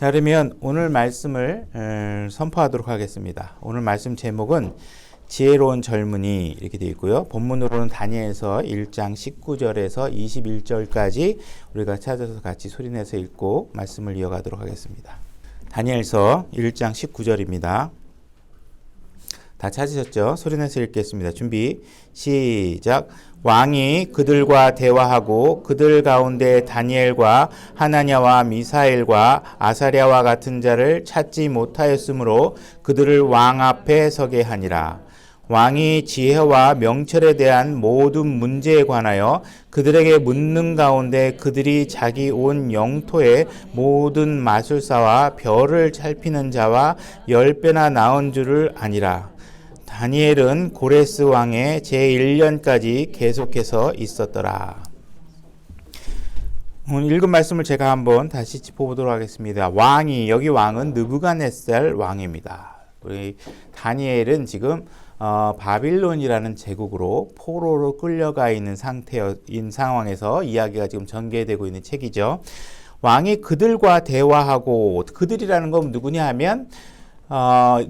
자, 그러면 오늘 말씀을 선포하도록 하겠습니다. 오늘 말씀 제목은 지혜로운 젊은이 이렇게 되어 있고요. 본문으로는 다니엘서 1장 19절에서 21절까지 우리가 찾아서 같이 소리내서 읽고 말씀을 이어가도록 하겠습니다. 다니엘서 1장 19절입니다. 다 찾으셨죠? 소리내서 읽겠습니다. 준비, 시작. 왕이 그들과 대화하고 그들 가운데 다니엘과 하나냐와 미사엘과 아사랴와 같은 자를 찾지 못하였으므로 그들을 왕 앞에 서게 하니라. 왕이 지혜와 명철에 대한 모든 문제에 관하여 그들에게 묻는 가운데 그들이 자기 온 영토의 모든 마술사와 별을 살피는 자와 10배나 나은 줄을 아니라. 다니엘은 고레스 왕의 제1년까지 계속해서 있었더라. 오늘 읽은 말씀을 제가 한번 다시 짚어보도록 하겠습니다. 왕이, 여기 왕은 느부갓네살 왕입니다. 우리 다니엘은 지금 바빌론이라는 제국으로 포로로 끌려가 있는 상태인 상황에서 이야기가 지금 전개되고 있는 책이죠. 왕이 그들과 대화하고, 그들이라는 건 누구냐 하면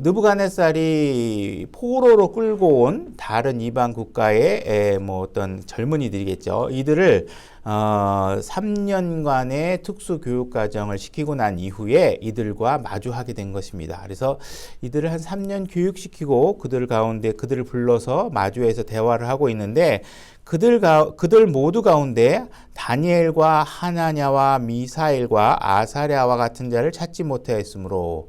느부갓네살이 포로로 끌고 온 다른 이방 국가의 어떤 젊은이들이겠죠. 이들을 3년간의 특수 교육 과정을 시키고 난 이후에 이들과 마주하게 된 것입니다. 그래서 이들을 한 3년 교육시키고 그들 가운데 그들을 불러서 마주해서 대화를 하고 있는데 그들 모두 가운데 다니엘과 하나냐와 미사엘과 아사랴와 같은 자를 찾지 못하였으므로,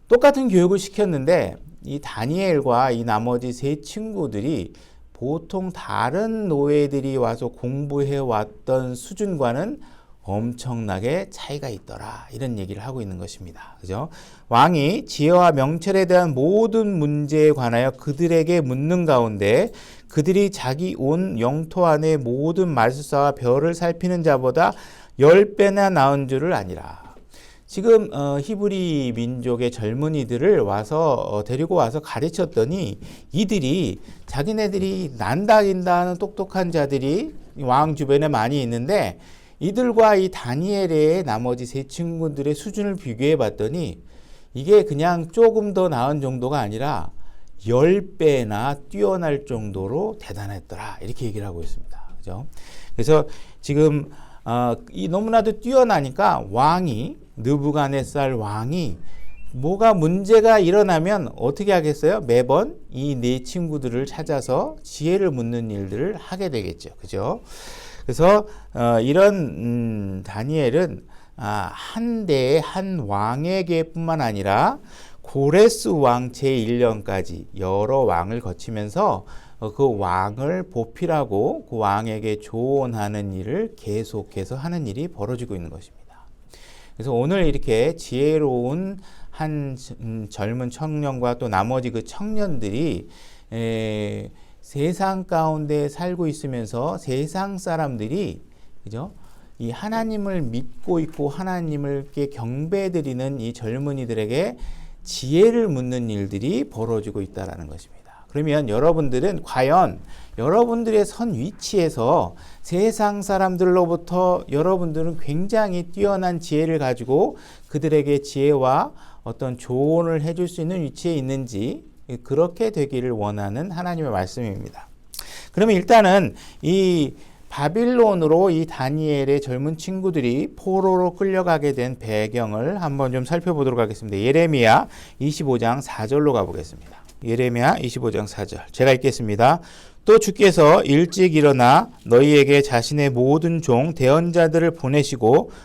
똑같은 교육을 시켰는데 이 다니엘과 이 나머지 세 친구들이 보통 다른 노예들이 와서 공부해 왔던 수준과는 엄청나게 차이가 있더라, 이런 얘기를 하고 있는 것입니다. 그죠? 왕이 지혜와 명철에 대한 모든 문제에 관하여 그들에게 묻는 가운데 그들이 자기 온 영토 안의 모든 마술사와 별을 살피는 자보다 10배나 나은 줄을 아니라. 지금 히브리 민족의 젊은이들을 데리고 와서 가르쳤더니 이들이 자기네들이 난다긴다 하는 똑똑한 자들이 왕 주변에 많이 있는데 이들과 이 다니엘의 나머지 세 친구들의 수준을 비교해 봤더니 이게 그냥 조금 더 나은 정도가 아니라 10배나 뛰어날 정도로 대단했더라, 이렇게 얘기를 하고 있습니다. 그죠? 그래서 지금 이 너무나도 뛰어나니까 느부갓네살 왕이 뭐가 문제가 일어나면 어떻게 하겠어요? 매번 이 네 친구들을 찾아서 지혜를 묻는 일들을 하게 되겠죠. 그죠? 그래서 이런 다니엘은 한 대의 한 왕에게 뿐만 아니라 고레스 왕 제1년까지 여러 왕을 거치면서 그 왕을 보필하고 그 왕에게 조언하는 일을 계속해서 하는 일이 벌어지고 있는 것입니다. 그래서 오늘 이렇게 지혜로운 한 젊은 청년과 또 나머지 그 청년들이 세상 가운데 살고 있으면서 세상 사람들이, 그죠? 이 하나님을 믿고 있고 하나님께 경배드리는 이 젊은이들에게 지혜를 묻는 일들이 벌어지고 있다는 것입니다. 그러면 여러분들은 과연 여러분들의 선 위치에서 세상 사람들로부터 여러분들은 굉장히 뛰어난 지혜를 가지고 그들에게 지혜와 어떤 조언을 해줄 수 있는 위치에 있는지, 그렇게 되기를 원하는 하나님의 말씀입니다. 그러면 일단은 이 바빌론으로 이 다니엘의 젊은 친구들이 포로로 끌려가게 된 배경을 한번 좀 살펴보도록 하겠습니다. 예레미야 25장 4절로 가보겠습니다. 예레미야 25장 4절 제가 읽겠습니다. 또 주께서 일찍 일어나 너희에게 자신의 모든 종 대언자들을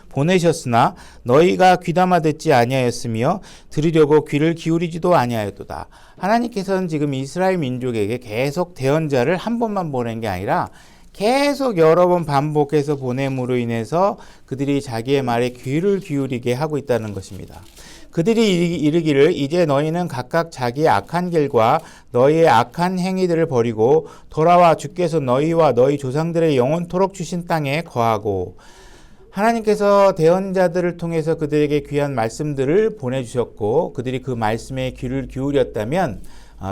보내셨으나 너희가 귀담아 듣지 아니하였으며 들으려고 귀를 기울이지도 아니하였도다. 하나님께서는 지금 이스라엘 민족에게 계속 대언자를 한 번만 보낸 게 아니라 계속 여러 번 반복해서 보냄으로 인해서 그들이 자기의 말에 귀를 기울이게 하고 있다는 것입니다. 그들이 이르기를 이제 너희는 각각 자기의 악한 길과 너희의 악한 행위들을 버리고 돌아와 주께서 너희와 너희 조상들의 영원토록 주신 땅에 거하고. 하나님께서 대언자들을 통해서 그들에게 귀한 말씀들을 보내주셨고 그들이 그 말씀에 귀를 기울였다면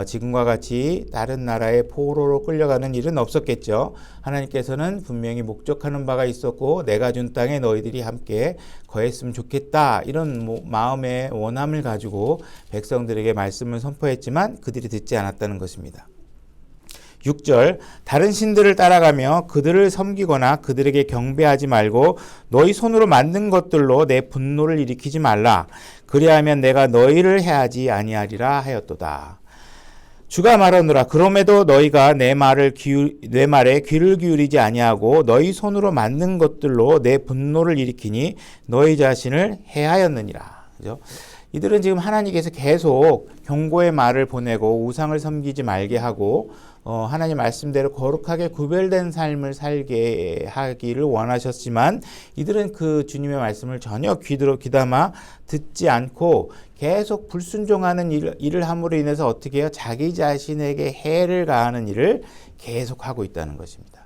지금과 같이 다른 나라의 포로로 끌려가는 일은 없었겠죠. 하나님께서는 분명히 목적하는 바가 있었고 내가 준 땅에 너희들이 함께 거했으면 좋겠다 이런 마음의 원함을 가지고 백성들에게 말씀을 선포했지만 그들이 듣지 않았다는 것입니다. 6절 다른 신들을 따라가며 그들을 섬기거나 그들에게 경배하지 말고 너희 손으로 만든 것들로 내 분노를 일으키지 말라. 그리하면 내가 너희를 해하지 아니하리라 하였도다. 주가 말하노라. 그럼에도 너희가 내 말에 귀를 기울이지 아니하고 너희 손으로 만든 것들로 내 분노를 일으키니 너희 자신을 해하였느니라. 그죠? 이들은 지금 하나님께서 계속 경고의 말을 보내고 우상을 섬기지 말게 하고 하나님 말씀대로 거룩하게 구별된 삶을 살게 하기를 원하셨지만 이들은 그 주님의 말씀을 전혀 귀담아 듣지 않고 계속 불순종하는 일을 함으로 인해서 어떻게 해요? 자기 자신에게 해를 가하는 일을 계속하고 있다는 것입니다.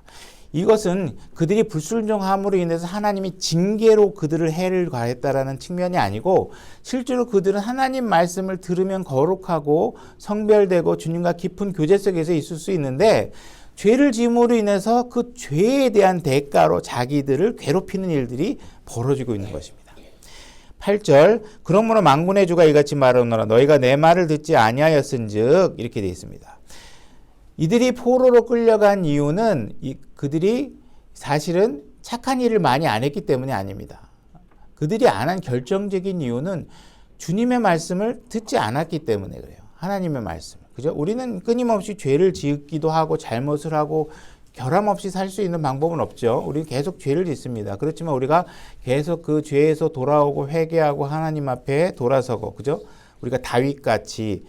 이것은 그들이 불순종함으로 인해서 하나님이 징계로 그들을 해를 가했다라는 측면이 아니고 실제로 그들은 하나님 말씀을 들으면 거룩하고 성별되고 주님과 깊은 교제 속에서 있을 수 있는데 죄를 지음으로 인해서 그 죄에 대한 대가로 자기들을 괴롭히는 일들이 벌어지고 있는 것입니다. 8절 그러므로 만군의 주가 이같이 말하노라 너희가 내 말을 듣지 아니하였은즉 이렇게 되어 있습니다. 이들이 포로로 끌려간 이유는 그들이 사실은 착한 일을 많이 안 했기 때문이 아닙니다. 그들이 안 한 결정적인 이유는 주님의 말씀을 듣지 않았기 때문에 그래요. 하나님의 말씀. 그죠? 우리는 끊임없이 죄를 지었기도 하고 잘못을 하고 결함 없이 살 수 있는 방법은 없죠. 우리는 계속 죄를 짓습니다. 그렇지만 우리가 계속 그 죄에서 돌아오고 회개하고 하나님 앞에 돌아서고, 그죠? 우리가 다윗같이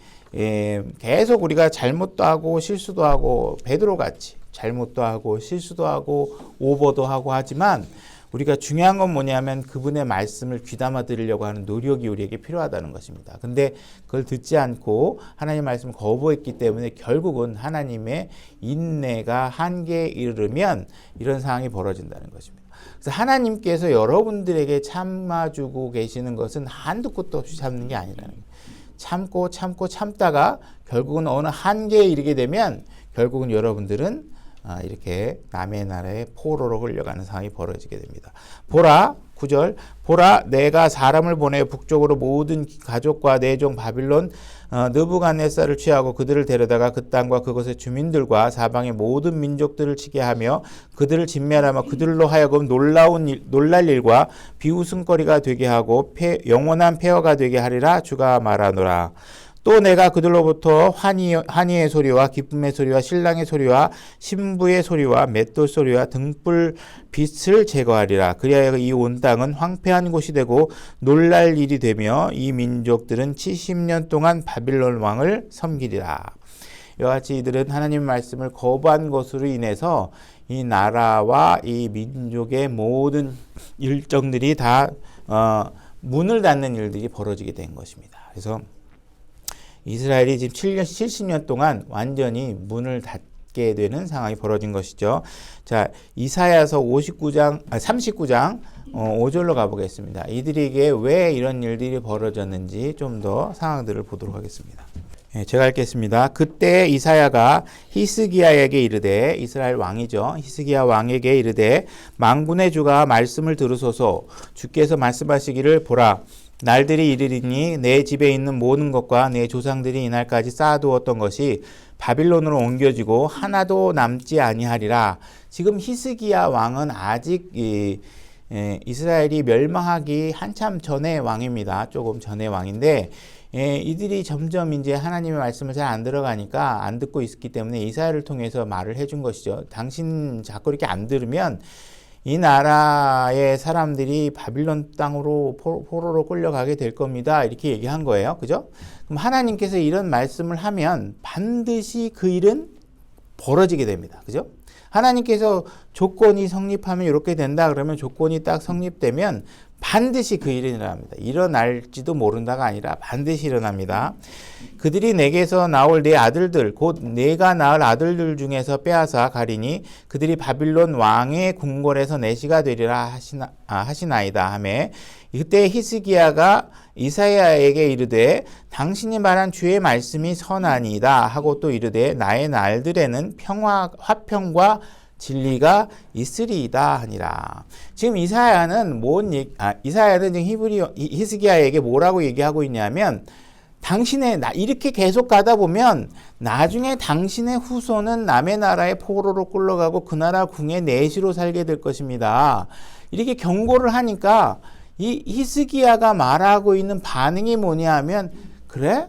계속 우리가 잘못도 하고 실수도 하고 베드로같이 잘못도 하고 실수도 하고 오버도 하고 하지만 우리가 중요한 건 뭐냐면 그분의 말씀을 귀담아 들으려고 하는 노력이 우리에게 필요하다는 것입니다. 근데 그걸 듣지 않고 하나님의 말씀을 거부했기 때문에 결국은 하나님의 인내가 한계에 이르면 이런 상황이 벌어진다는 것입니다. 그래서 하나님께서 여러분들에게 참아주고 계시는 것은 한두 끝도 없이 참는 게 아니라는 거예요. 참다가 결국은 어느 한계에 이르게 되면 결국은 여러분들은 이렇게 남의 나라의 포로로 끌려가는 상황이 벌어지게 됩니다. 보라 9절 보라 내가 사람을 보내 북쪽으로 모든 가족과 내 종 바빌론 느부갓네살을 취하고 그들을 데려다가 그 땅과 그곳의 주민들과 사방의 모든 민족들을 치게 하며 그들을 진멸하며 그들로 하여금 놀랄 일과 비웃음거리가 되게 하고 영원한 폐허가 되게 하리라 주가 말하노라. 또 내가 그들로부터 환희의 소리와 기쁨의 소리와 신랑의 소리와 신부의 소리와 맷돌 소리와 등불 빛을 제거하리라. 그리하여 이 온 땅은 황폐한 곳이 되고 놀랄 일이 되며 이 민족들은 70년 동안 바빌론 왕을 섬기리라. 이와 같이 이들은 하나님의 말씀을 거부한 것으로 인해서 이 나라와 이 민족의 모든 일정들이 다 문을 닫는 일들이 벌어지게 된 것입니다. 그래서 이스라엘이 지금 70년 동안 완전히 문을 닫게 되는 상황이 벌어진 것이죠. 자, 이사야서 39장 5절로 가보겠습니다. 이들에게 왜 이런 일들이 벌어졌는지 좀 더 상황들을 보도록 하겠습니다. 제가 읽겠습니다. 그때 이사야가 히스기야에게 이르되, 이스라엘 왕이죠. 히스기야 왕에게 이르되 만군의 주가 말씀을 들으소서. 주께서 말씀하시기를 보라. 날들이 이르리니 내 집에 있는 모든 것과 내 조상들이 이날까지 쌓아두었던 것이 바빌론으로 옮겨지고 하나도 남지 아니하리라. 지금 히스기야 왕은 아직 이스라엘이 멸망하기 한참 전의 왕입니다. 조금 전의 왕인데 이들이 점점 이제 하나님의 말씀을 잘 안 들어가니까 안 듣고 있었기 때문에 이사야를 통해서 말을 해준 것이죠. 당신 자꾸 이렇게 안 들으면 이 나라의 사람들이 바빌론 땅으로 포로로 끌려가게 될 겁니다. 이렇게 얘기한 거예요. 그죠? 그럼 하나님께서 이런 말씀을 하면 반드시 그 일은 벌어지게 됩니다. 그죠? 하나님께서 조건이 성립하면 이렇게 된다 그러면 조건이 딱 성립되면 반드시 그 일이 일어납니다. 일어날지도 모른다가 아니라 반드시 일어납니다. 그들이 내게서 나올 내 아들들 곧 내가 낳을 아들들 중에서 빼앗아 가리니 그들이 바빌론 왕의 궁궐에서 내시가 되리라 하시나이다 하매 그때 히스기야가 이사야에게 이르되 당신이 말한 주의 말씀이 선하니이다 하고 또 이르되 나의 날들에는 화평과 진리가 있으리이다 하니라. 지금 이사야는 이사야는 지금 히스기야에게 뭐라고 얘기하고 있냐면 이렇게 계속 가다 보면 나중에 당신의 후손은 남의 나라의 포로로 끌려가고 그 나라 궁의 내시로 살게 될 것입니다. 이렇게 경고를 하니까 이 히스기야가 말하고 있는 반응이 뭐냐 하면 그래?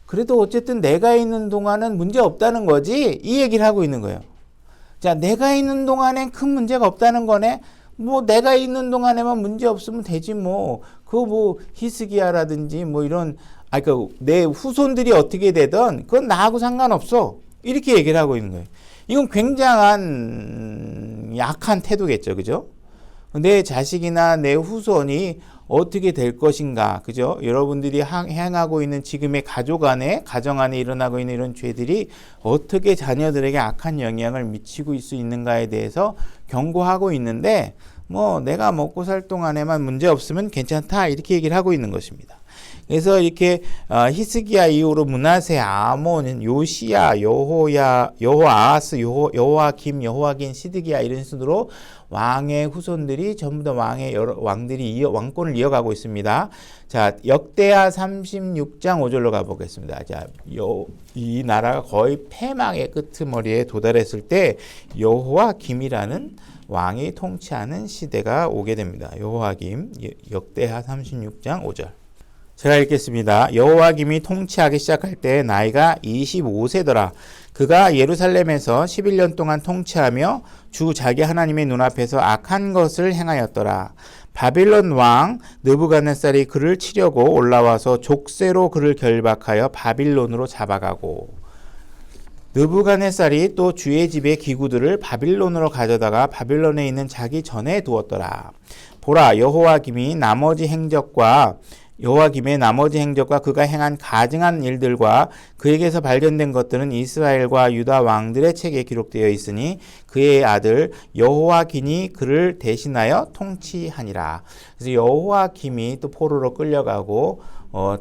그래도 어쨌든 내가 있는 동안은 문제 없다는 거지? 이 얘기를 하고 있는 거예요. 자, 내가 있는 동안엔 큰 문제가 없다는 거네? 뭐 내가 있는 동안에만 문제 없으면 되지 뭐. 그거 뭐 히스기야라든지 뭐 이런 내 후손들이 어떻게 되든 그건 나하고 상관없어. 이렇게 얘기를 하고 있는 거예요. 이건 굉장한 약한 태도겠죠. 그죠? 내 자식이나 내 후손이 어떻게 될 것인가. 그죠? 여러분들이 행하고 있는 지금의 가정 안에 일어나고 있는 이런 죄들이 어떻게 자녀들에게 악한 영향을 미치고 수 있는가에 대해서 경고하고 있는데 뭐 내가 먹고 살 동안에만 문제 없으면 괜찮다. 이렇게 얘기를 하고 있는 것입니다. 그래서 이렇게 히스기야 이후로 므낫세, 아몬, 요시야, 여호아스, 여호아김, 여호아긴, 시드기야 이런 순으로 왕의 후손들이 전부 다 왕들이 왕권을 이어가고 있습니다. 자, 역대하 36장 5절로 가보겠습니다. 자, 이 나라가 거의 패망의 끄트머리에 도달했을 때 여호아김이라는 왕이 통치하는 시대가 오게 됩니다. 여호아김, 역대하 36장 5절. 제가 읽겠습니다. 여호와김이 통치하기 시작할 때 나이가 25세더라. 그가 예루살렘에서 11년 동안 통치하며 주 자기 하나님의 눈앞에서 악한 것을 행하였더라. 바빌론 왕 느부갓네살이 그를 치려고 올라와서 족쇄로 그를 결박하여 바빌론으로 잡아가고, 느부갓네살이 또 주의 집의 기구들을 바빌론으로 가져다가 바빌론에 있는 자기 전에 두었더라. 보라, 여호와김의 나머지 행적과 그가 행한 가증한 일들과 그에게서 발견된 것들은 이스라엘과 유다 왕들의 책에 기록되어 있으니 그의 아들 여호와긴이 그를 대신하여 통치하니라. 그래서 여호와김이 또 포로로 끌려가고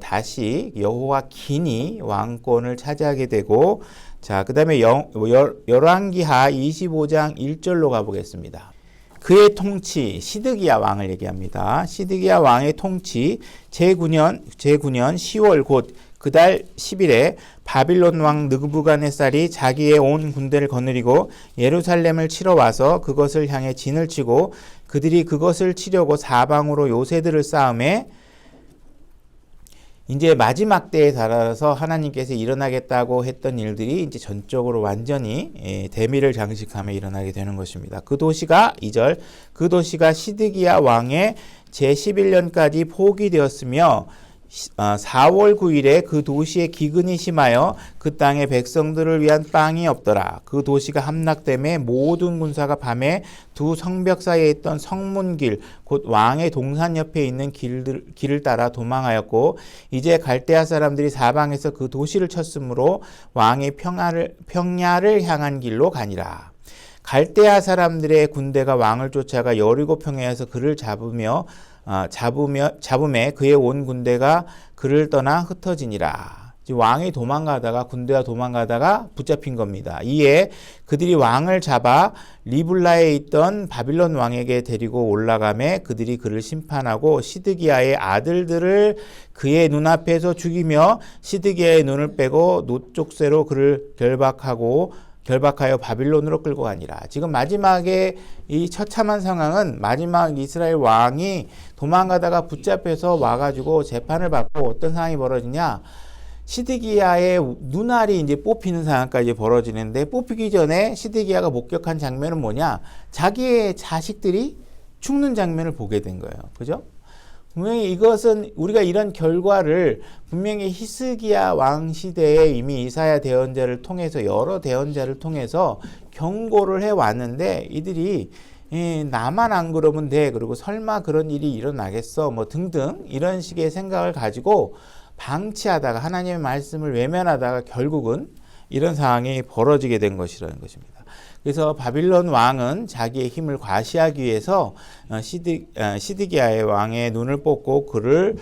다시 여호와긴이 왕권을 차지하게 되고, 자, 그 다음에 열왕기하 25장 1절로 가보겠습니다. 그의 통치, 시드기야 왕을 얘기합니다. 시드기야 왕의 통치 제9년 10월 곧 그달 10일에 바빌론 왕 느부갓네살이 자기의 온 군대를 거느리고 예루살렘을 치러 와서 그것을 향해 진을 치고 그들이 그것을 치려고 사방으로 요새들을 쌓음에, 이제 마지막 때에 달아서 하나님께서 일어나겠다고 했던 일들이 이제 전적으로 완전히 대미를 장식하며 일어나게 되는 것입니다. 그 도시가 2절, 그 도시가 시드기야 왕의 제11년까지 포기되었으며 4월 9일에 그 도시에 기근이 심하여 그 땅의 백성들을 위한 빵이 없더라. 그 도시가 함락됨에 모든 군사가 밤에 두 성벽 사이에 있던 성문길 곧 왕의 동산 옆에 있는 길을 따라 도망하였고, 이제 갈대아 사람들이 사방에서 그 도시를 쳤으므로 왕의 평야를 향한 길로 가니라. 갈대아 사람들의 군대가 왕을 쫓아가 여리고 평야에서 그를 잡음에 그의 온 군대가 그를 떠나 흩어지니라. 왕이 군대가 도망가다가 붙잡힌 겁니다. 이에 그들이 왕을 잡아 리블라에 있던 바빌론 왕에게 데리고 올라가매 그들이 그를 심판하고 시드기야의 아들들을 그의 눈앞에서 죽이며 시드기야의 눈을 빼고 노쪽새로 그를 결박하여 바빌론으로 끌고 가니라. 지금 마지막에 이 처참한 상황은 마지막 이스라엘 왕이 도망가다가 붙잡혀서 와가지고 재판을 받고 어떤 상황이 벌어지냐. 시드기야의 눈알이 이제 뽑히는 상황까지 벌어지는데, 뽑히기 전에 시드기야가 목격한 장면은 뭐냐. 자기의 자식들이 죽는 장면을 보게 된 거예요. 그죠? 분명히 이것은 우리가 이런 결과를 분명히 히스기야 왕 시대에 이미 이사야 대언자를 통해서 여러 대언자를 통해서 경고를 해왔는데, 이들이 나만 안 그러면 돼, 그리고 설마 그런 일이 일어나겠어 뭐 등등 이런 식의 생각을 가지고 방치하다가 하나님의 말씀을 외면하다가 결국은 이런 상황이 벌어지게 된 것이라는 것입니다. 그래서 바빌론 왕은 자기의 힘을 과시하기 위해서 시드기야의 왕의 눈을 뽑고 그를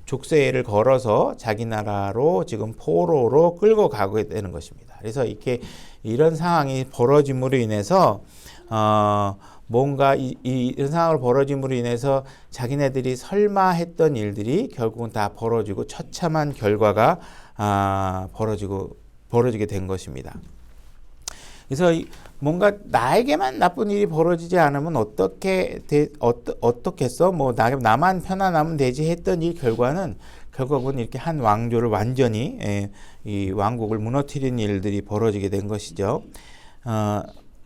족쇄를 걸어서 자기 나라로 지금 포로로 끌고 가게 되는 것입니다. 그래서 이렇게 이런 상황이 벌어짐으로 인해서 뭔가 이런 상황을 벌어짐으로 인해서 자기네들이 설마 했던 일들이 결국은 다 벌어지고 처참한 결과가 벌어지게 된 것입니다. 그래서 뭔가 나에게만 나쁜 일이 벌어지지 않으면 어떻겠어? 뭐 나만 편안하면 되지 했던 이 결국은 이렇게 한 왕조를 완전히 이 왕국을 무너뜨린 일들이 벌어지게 된 것이죠.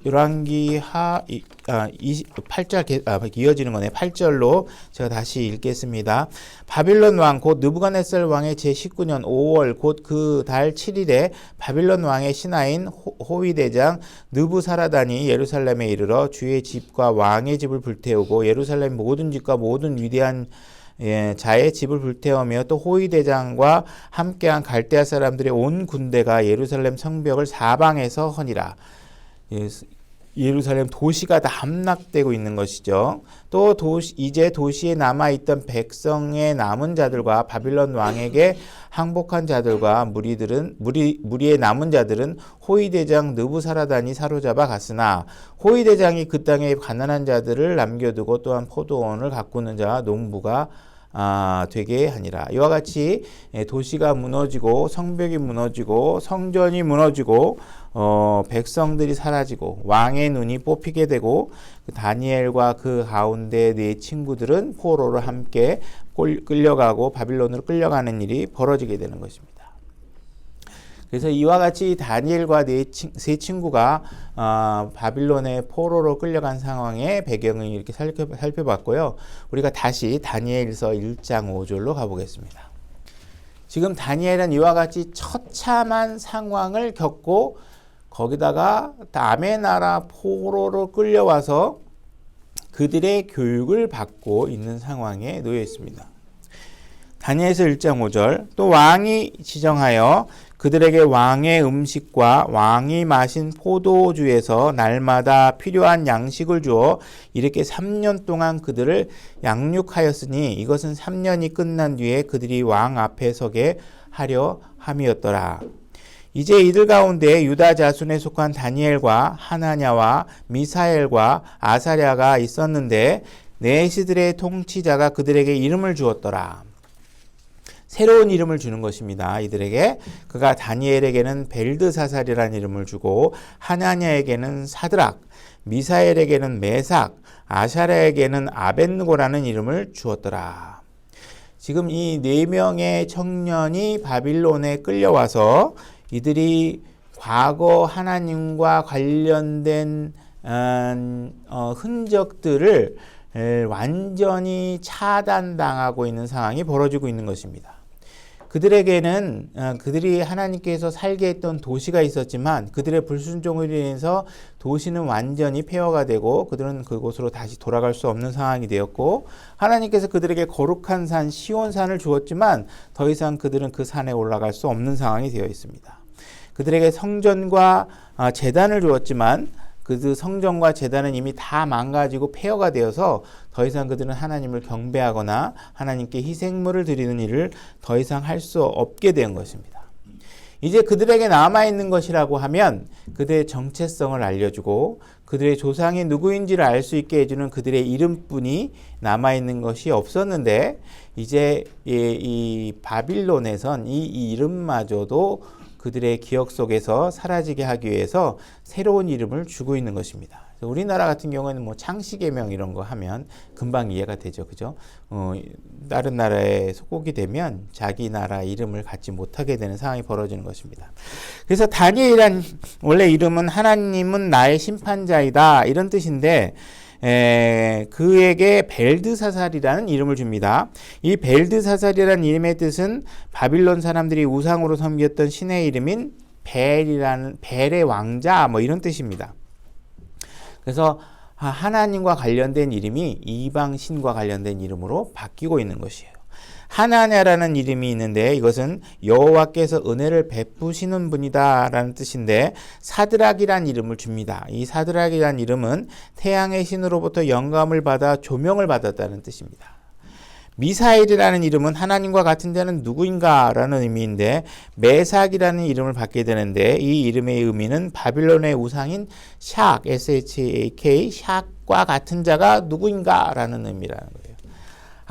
열왕기 28절 이어지는 거네. 8절로 제가 다시 읽겠습니다. 바빌론 왕 곧 느부갓네살 왕의 제19년 5월 곧 그 달 7일에 바빌론 왕의 신하인 호위 대장 느부사라단이 예루살렘에 이르러 주의 집과 왕의 집을 불태우고 예루살렘 모든 집과 모든 위대한 자의 집을 불태우며 또 호위 대장과 함께한 갈대아 사람들의 온 군대가 예루살렘 성벽을 사방에서 허니라. 예루살렘 도시가 다 함락되고 있는 것이죠. 또 이제 도시에 남아있던 백성의 남은 자들과 바빌론 왕에게 항복한 자들과 무리의 남은 자들은 호위대장 느부사라단이 사로잡아 갔으나 호위대장이 그 땅에 가난한 자들을 남겨두고 또한 포도원을 가꾸는 자와 농부가 되게 하니라. 이와 같이 도시가 무너지고 성벽이 무너지고 성전이 무너지고 백성들이 사라지고 왕의 눈이 뽑히게 되고 다니엘과 그 가운데 네 친구들은 포로로 함께 끌려가고 바빌론으로 끌려가는 일이 벌어지게 되는 것입니다. 그래서 이와 같이 다니엘과 세 친구가 바빌론의 포로로 끌려간 상황의 배경을 이렇게 살펴봤고요. 우리가 다시 다니엘서 1장 5절로 가보겠습니다. 지금 다니엘은 이와 같이 처참한 상황을 겪고 거기다가 남의 나라 포로로 끌려와서 그들의 교육을 받고 있는 상황에 놓여 있습니다. 다니엘서 1장 5절 또 왕이 지정하여 그들에게 왕의 음식과 왕이 마신 포도주에서 날마다 필요한 양식을 주어 이렇게 3년 동안 그들을 양육하였으니 이것은 3년이 끝난 뒤에 그들이 왕 앞에 서게 하려 함이었더라. 이제 이들 가운데 유다 자손에 속한 다니엘과 하나냐와 미사엘과 아사랴가 있었는데 내시들의 통치자가 그들에게 이름을 주었더라. 새로운 이름을 주는 것입니다. 이들에게 그가 다니엘에게는 벨드사살이라는 이름을 주고 하나냐에게는 사드락, 미사엘에게는 메삭, 아샤랴에게는 아벳느고라는 이름을 주었더라. 지금 이 네 명의 청년이 바빌론에 끌려와서 이들이 과거 하나님과 관련된 흔적들을 완전히 차단당하고 있는 상황이 벌어지고 있는 것입니다. 그들에게는 그들이 하나님께서 살게 했던 도시가 있었지만 그들의 불순종으로 인해서 도시는 완전히 폐허가 되고 그들은 그곳으로 다시 돌아갈 수 없는 상황이 되었고 하나님께서 그들에게 거룩한 산 시온산을 주었지만 더 이상 그들은 그 산에 올라갈 수 없는 상황이 되어 있습니다. 그들에게 성전과 제단을 주었지만 그 성전과 제단은 이미 다 망가지고 폐허가 되어서 더 이상 그들은 하나님을 경배하거나 하나님께 희생물을 드리는 일을 더 이상 할 수 없게 된 것입니다. 이제 그들에게 남아있는 것이라고 하면 그들의 정체성을 알려주고 그들의 조상이 누구인지를 알 수 있게 해주는 그들의 이름뿐이 남아있는 것이 없었는데 이제 이 바빌론에선 이 이름마저도 그들의 기억 속에서 사라지게 하기 위해서 새로운 이름을 주고 있는 것입니다. 우리나라 같은 경우에는 뭐 창씨개명 이런 거 하면 금방 이해가 되죠. 그죠? 다른 나라에 속국이 되면 자기 나라 이름을 갖지 못하게 되는 상황이 벌어지는 것입니다. 그래서 다니엘이란 원래 이름은 하나님은 나의 심판자이다 이런 뜻인데 그에게 벨드사살이라는 이름을 줍니다. 이 벨드사살이라는 이름의 뜻은 바빌론 사람들이 우상으로 섬겼던 신의 이름인 벨의 왕자 뭐 이런 뜻입니다. 그래서 하나님과 관련된 이름이 이방 신과 관련된 이름으로 바뀌고 있는 것이에요. 하나냐라는 이름이 있는데 이것은 여호와께서 은혜를 베푸시는 분이다라는 뜻인데 사드락이라는 이름을 줍니다. 이 사드락이라는 이름은 태양의 신으로부터 영감을 받아 조명을 받았다는 뜻입니다. 미사엘이라는 이름은 하나님과 같은 자는 누구인가라는 의미인데 메삭이라는 이름을 받게 되는데 이 이름의 의미는 바빌론의 우상인 샥, SHAK, 샥과 같은 자가 누구인가라는 의미라는 거예요.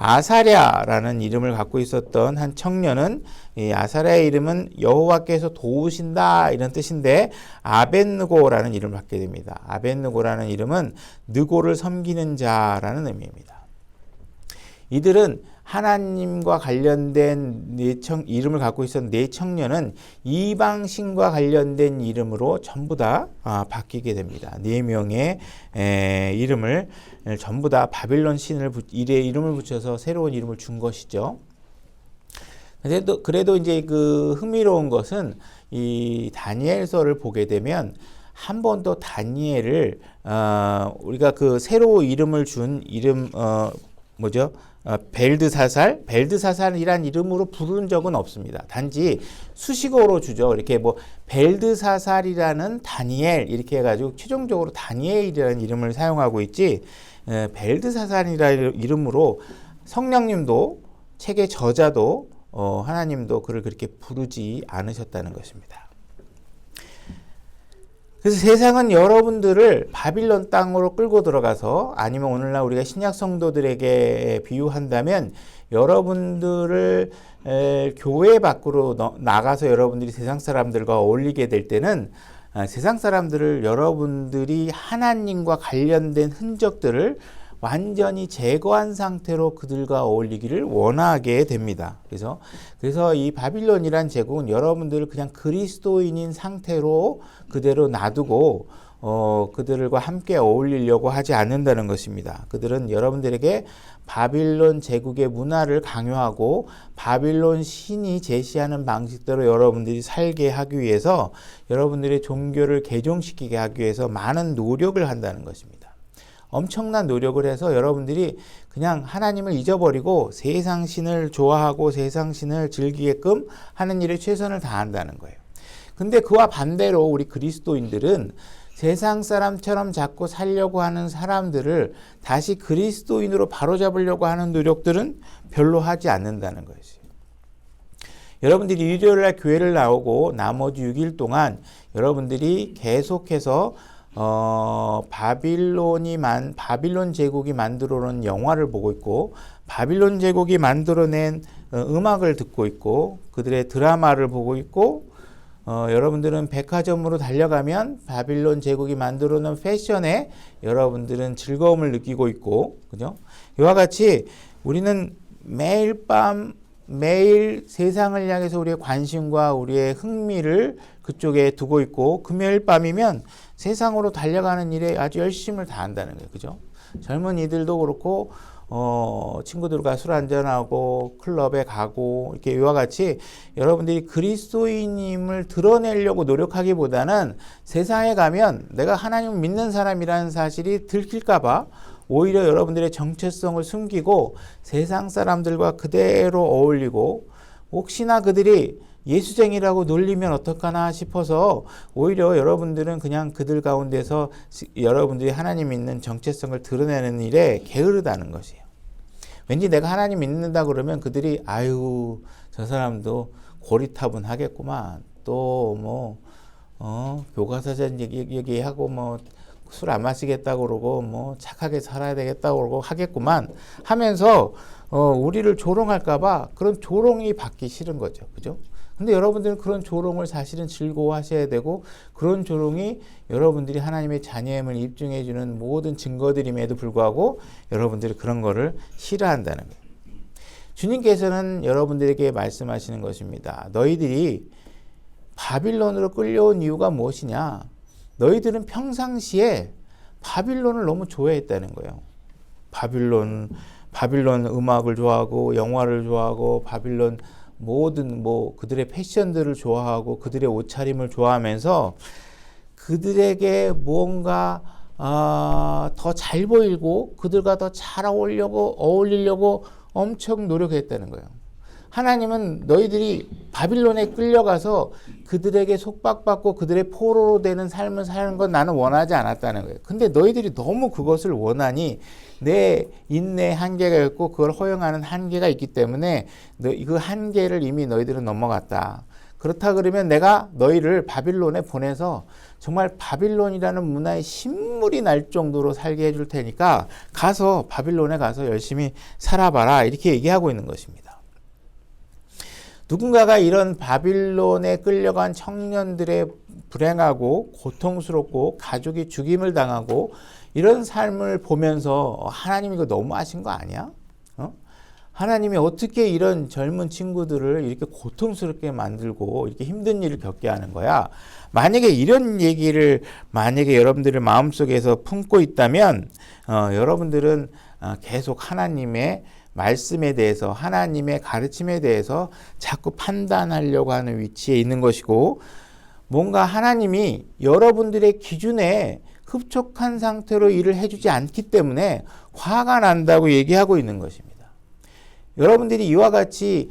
아사랴라는 이름을 갖고 있었던 한 청년은 이 아사랴의 이름은 여호와께서 도우신다 이런 뜻인데 아벳느고라는 이름을 받게 됩니다. 아벳느고라는 이름은 느고를 섬기는 자라는 의미입니다. 이들은 하나님과 관련된 이름을 갖고 있었던 네 청년은 이방신과 관련된 이름으로 전부 다 바뀌게 됩니다. 네 명의 이름을 전부 다 바빌론 신을 이름을 붙여서 새로운 이름을 준 것이죠. 그래도 이제 그 흥미로운 것은 이 다니엘서를 보게 되면 한 번 더 다니엘을 우리가 그 새로 이름을 준 이름 뭐죠? 벨드사살이란 이름으로 부른 적은 없습니다. 단지 수식어로 주죠. 이렇게 뭐 벨드사살이라는 다니엘 이렇게 해가지고 최종적으로 다니엘이라는 이름을 사용하고 있지 벨드사살이라는 이름으로 성령님도 책의 저자도 하나님도 그를 그렇게 부르지 않으셨다는 것입니다. 그래서 세상은 여러분들을 바빌론 땅으로 끌고 들어가서 아니면 오늘날 우리가 신약 성도들에게 비유한다면 여러분들을 교회 밖으로 나가서 여러분들이 세상 사람들과 어울리게 될 때는 세상 사람들을 여러분들이 하나님과 관련된 흔적들을 완전히 제거한 상태로 그들과 어울리기를 원하게 됩니다. 그래서 이 바빌론이란 제국은 여러분들을 그냥 그리스도인인 상태로 그대로 놔두고 그들과 함께 어울리려고 하지 않는다는 것입니다. 그들은 여러분들에게 바빌론 제국의 문화를 강요하고 바빌론 신이 제시하는 방식대로 여러분들이 살게 하기 위해서 여러분들의 종교를 개종시키게 하기 위해서 많은 노력을 한다는 것입니다. 엄청난 노력을 해서 여러분들이 그냥 하나님을 잊어버리고 세상 신을 좋아하고 세상 신을 즐기게끔 하는 일에 최선을 다한다는 거예요. 근데 그와 반대로 우리 그리스도인들은 세상 사람처럼 자꾸 살려고 하는 사람들을 다시 그리스도인으로 바로잡으려고 하는 노력들은 별로 하지 않는다는 것이에요. 여러분들이 일요일날 교회를 나오고 나머지 6일 동안 여러분들이 계속해서 바빌론 제국이 만들어놓은 영화를 보고 있고 바빌론 제국이 만들어낸 음악을 듣고 있고 그들의 드라마를 보고 있고 여러분들은 백화점으로 달려가면 바빌론 제국이 만들어놓은 패션에 여러분들은 즐거움을 느끼고 있고 그죠? 이와 같이 우리는 매일 세상을 향해서 우리의 관심과 우리의 흥미를 그쪽에 두고 있고 금요일 밤이면 세상으로 달려가는 일에 아주 열심을 다한다는 거예요. 그죠? 젊은이들도 그렇고 친구들과 술 한잔하고 클럽에 가고 이렇게 이와 같이 여러분들이 그리스도인임을 드러내려고 노력하기보다는 세상에 가면 내가 하나님을 믿는 사람이라는 사실이 들킬까 봐 오히려 여러분들의 정체성을 숨기고 세상 사람들과 그대로 어울리고 혹시나 그들이 예수쟁이라고 놀리면 어떡하나 싶어서 오히려 여러분들은 그냥 그들 가운데서 여러분들이 하나님 믿는 정체성을 드러내는 일에 게으르다는 것이에요. 왠지 내가 하나님 믿는다 그러면 그들이 아유 저 사람도 고리타분하겠구만 또 교과서전 얘기하고 술 안 마시겠다고 그러고 착하게 살아야 되겠다고 그러고 하겠구만 하면서 우리를 조롱할까봐 그런 조롱이 받기 싫은 거죠. 그죠? 근데 여러분들은 그런 조롱을 사실은 즐거워하셔야 되고 그런 조롱이 여러분들이 하나님의 자녀임을 입증해 주는 모든 증거들임에도 불구하고 여러분들이 그런 거를 싫어한다는 거예요. 주님께서는 여러분들에게 말씀하시는 것입니다. 너희들이 바빌론으로 끌려온 이유가 무엇이냐? 너희들은 평상시에 바빌론을 너무 좋아했다는 거예요. 바빌론 음악을 좋아하고 영화를 좋아하고 바빌론 모든 그들의 패션들을 좋아하고 그들의 옷차림을 좋아하면서 그들에게 무언가 더 잘 보이고 그들과 더 잘 어울리려고 엄청 노력했다는 거예요. 하나님은 너희들이 바빌론에 끌려가서 그들에게 속박받고 그들의 포로로 되는 삶을 사는 건 나는 원하지 않았다는 거예요. 근데 너희들이 너무 그것을 원하니 내 인내의 한계가 있고 그걸 허용하는 한계가 있기 때문에 그 한계를 이미 너희들은 넘어갔다. 그렇다 그러면 내가 너희를 바빌론에 보내서 정말 바빌론이라는 문화의 신물이 날 정도로 살게 해줄 테니까 가서 바빌론에 가서 열심히 살아봐라. 이렇게 얘기하고 있는 것입니다. 누군가가 이런 바빌론에 끌려간 청년들의 불행하고 고통스럽고 가족이 죽임을 당하고 이런 삶을 보면서 하나님 이거 너무하신 거 아니야? 하나님이 어떻게 이런 젊은 친구들을 이렇게 고통스럽게 만들고 이렇게 힘든 일을 겪게 하는 거야? 만약에 이런 얘기를 만약에 여러분들의 마음속에서 품고 있다면 여러분들은 계속 하나님의 말씀에 대해서 하나님의 가르침에 대해서 자꾸 판단하려고 하는 위치에 있는 것이고 뭔가 하나님이 여러분들의 기준에 흡족한 상태로 일을 해주지 않기 때문에 화가 난다고 얘기하고 있는 것입니다. 여러분들이 이와 같이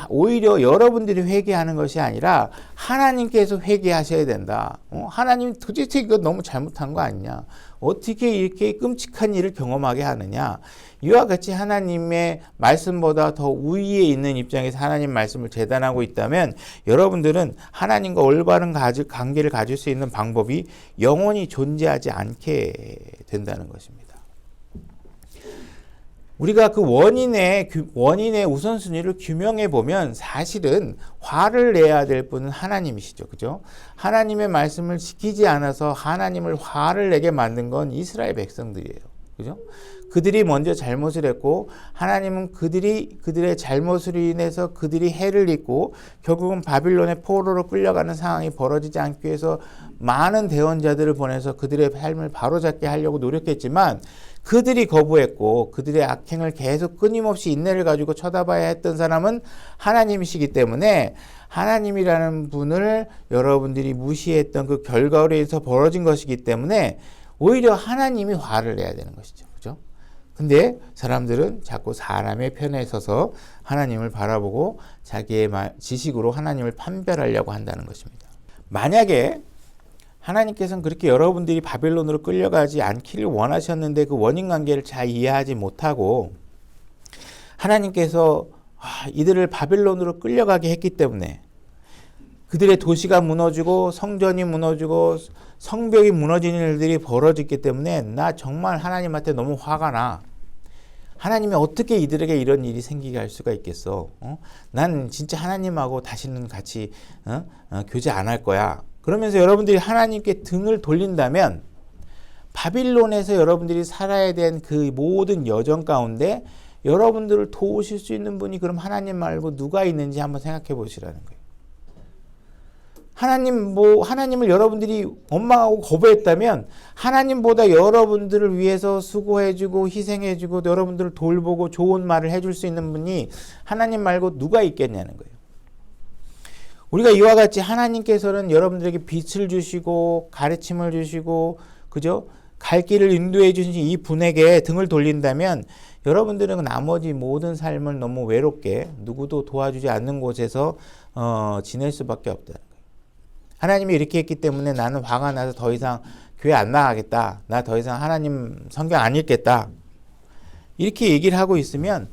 오히려 여러분들이 회개하는 것이 아니라 하나님께서 회개하셔야 된다. 하나님 도대체 이거 너무 잘못한 거 아니냐. 어떻게 이렇게 끔찍한 일을 경험하게 하느냐. 이와 같이 하나님의 말씀보다 더 우위에 있는 입장에서 하나님 말씀을 재단하고 있다면 여러분들은 하나님과 올바른 관계를 가질 수 있는 방법이 영원히 존재하지 않게 된다는 것입니다. 우리가 그 원인의 우선순위를 규명해 보면 사실은 화를 내야 될 분은 하나님이시죠. 그죠? 하나님의 말씀을 지키지 않아서 하나님을 화를 내게 만든 건 이스라엘 백성들이에요. 그죠? 그들이 먼저 잘못을 했고 하나님은 그들의 잘못으로 인해서 그들이 해를 입고 결국은 바빌론의 포로로 끌려가는 상황이 벌어지지 않기 위해서 많은 대언자들을 보내서 그들의 삶을 바로잡게 하려고 노력했지만 그들이 거부했고 그들의 악행을 계속 끊임없이 인내를 가지고 쳐다봐야 했던 사람은 하나님이시기 때문에 하나님이라는 분을 여러분들이 무시했던 그 결과로 해서 벌어진 것이기 때문에 오히려 하나님이 화를 내야 되는 것이죠. 그죠? 근데 사람들은 자꾸 사람의 편에 서서 하나님을 바라보고 자기의 지식으로 하나님을 판별하려고 한다는 것입니다. 만약에 하나님께서는 그렇게 여러분들이 바빌론으로 끌려가지 않기를 원하셨는데 그 원인 관계를 잘 이해하지 못하고 하나님께서 이들을 바빌론으로 끌려가게 했기 때문에 그들의 도시가 무너지고 성전이 무너지고 성벽이 무너지는 일들이 벌어졌기 때문에 나 정말 하나님한테 너무 화가 나. 하나님이 어떻게 이들에게 이런 일이 생기게 할 수가 있겠어? 난 진짜 하나님하고 다시는 같이 교제 안 할 거야. 그러면서 여러분들이 하나님께 등을 돌린다면 바빌론에서 여러분들이 살아야 된 그 모든 여정 가운데 여러분들을 도우실 수 있는 분이 그럼 하나님 말고 누가 있는지 한번 생각해 보시라는 거예요. 하나님을 여러분들이 원망하고 거부했다면 하나님보다 여러분들을 위해서 수고해주고 희생해주고 여러분들을 돌보고 좋은 말을 해줄 수 있는 분이 하나님 말고 누가 있겠냐는 거예요. 우리가 이와 같이 하나님께서는 여러분들에게 빛을 주시고 가르침을 주시고 그죠? 갈 길을 인도해 주신 이 분에게 등을 돌린다면 여러분들은 나머지 모든 삶을 너무 외롭게 누구도 도와주지 않는 곳에서 지낼 수밖에 없다는 거예요. 하나님이 이렇게 했기 때문에 나는 화가 나서 더 이상 교회 안 나가겠다. 나 더 이상 하나님 성경 안 읽겠다. 이렇게 얘기를 하고 있으면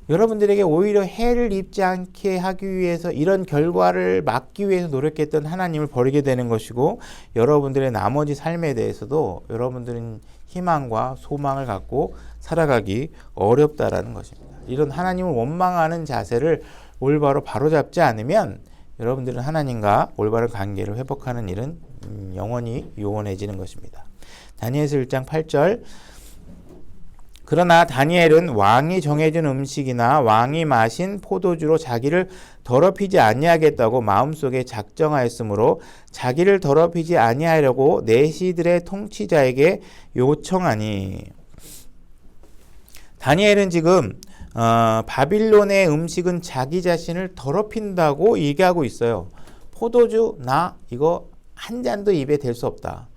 여러분들에게 오히려 해를 입지 않게 하기 위해서 이런 결과를 막기 위해서 노력했던 하나님을 버리게 되는 것이고 여러분들의 나머지 삶에 대해서도 여러분들은 희망과 소망을 갖고 살아가기 어렵다라는 것입니다. 이런 하나님을 원망하는 자세를 올바로 바로잡지 않으면 여러분들은 하나님과 올바른 관계를 회복하는 일은 영원히 요원해지는 것입니다. 다니엘서 1장 8절 그러나 다니엘은 왕이 정해준 음식이나 왕이 마신 포도주로 자기를 더럽히지 아니하겠다고 마음속에 작정하였으므로 자기를 더럽히지 아니하려고 내시들의 통치자에게 요청하니. 다니엘은 지금 바빌론의 음식은 자기 자신을 더럽힌다고 얘기하고 있어요. 포도주 나 이거 한 잔도 입에 댈 수 없다.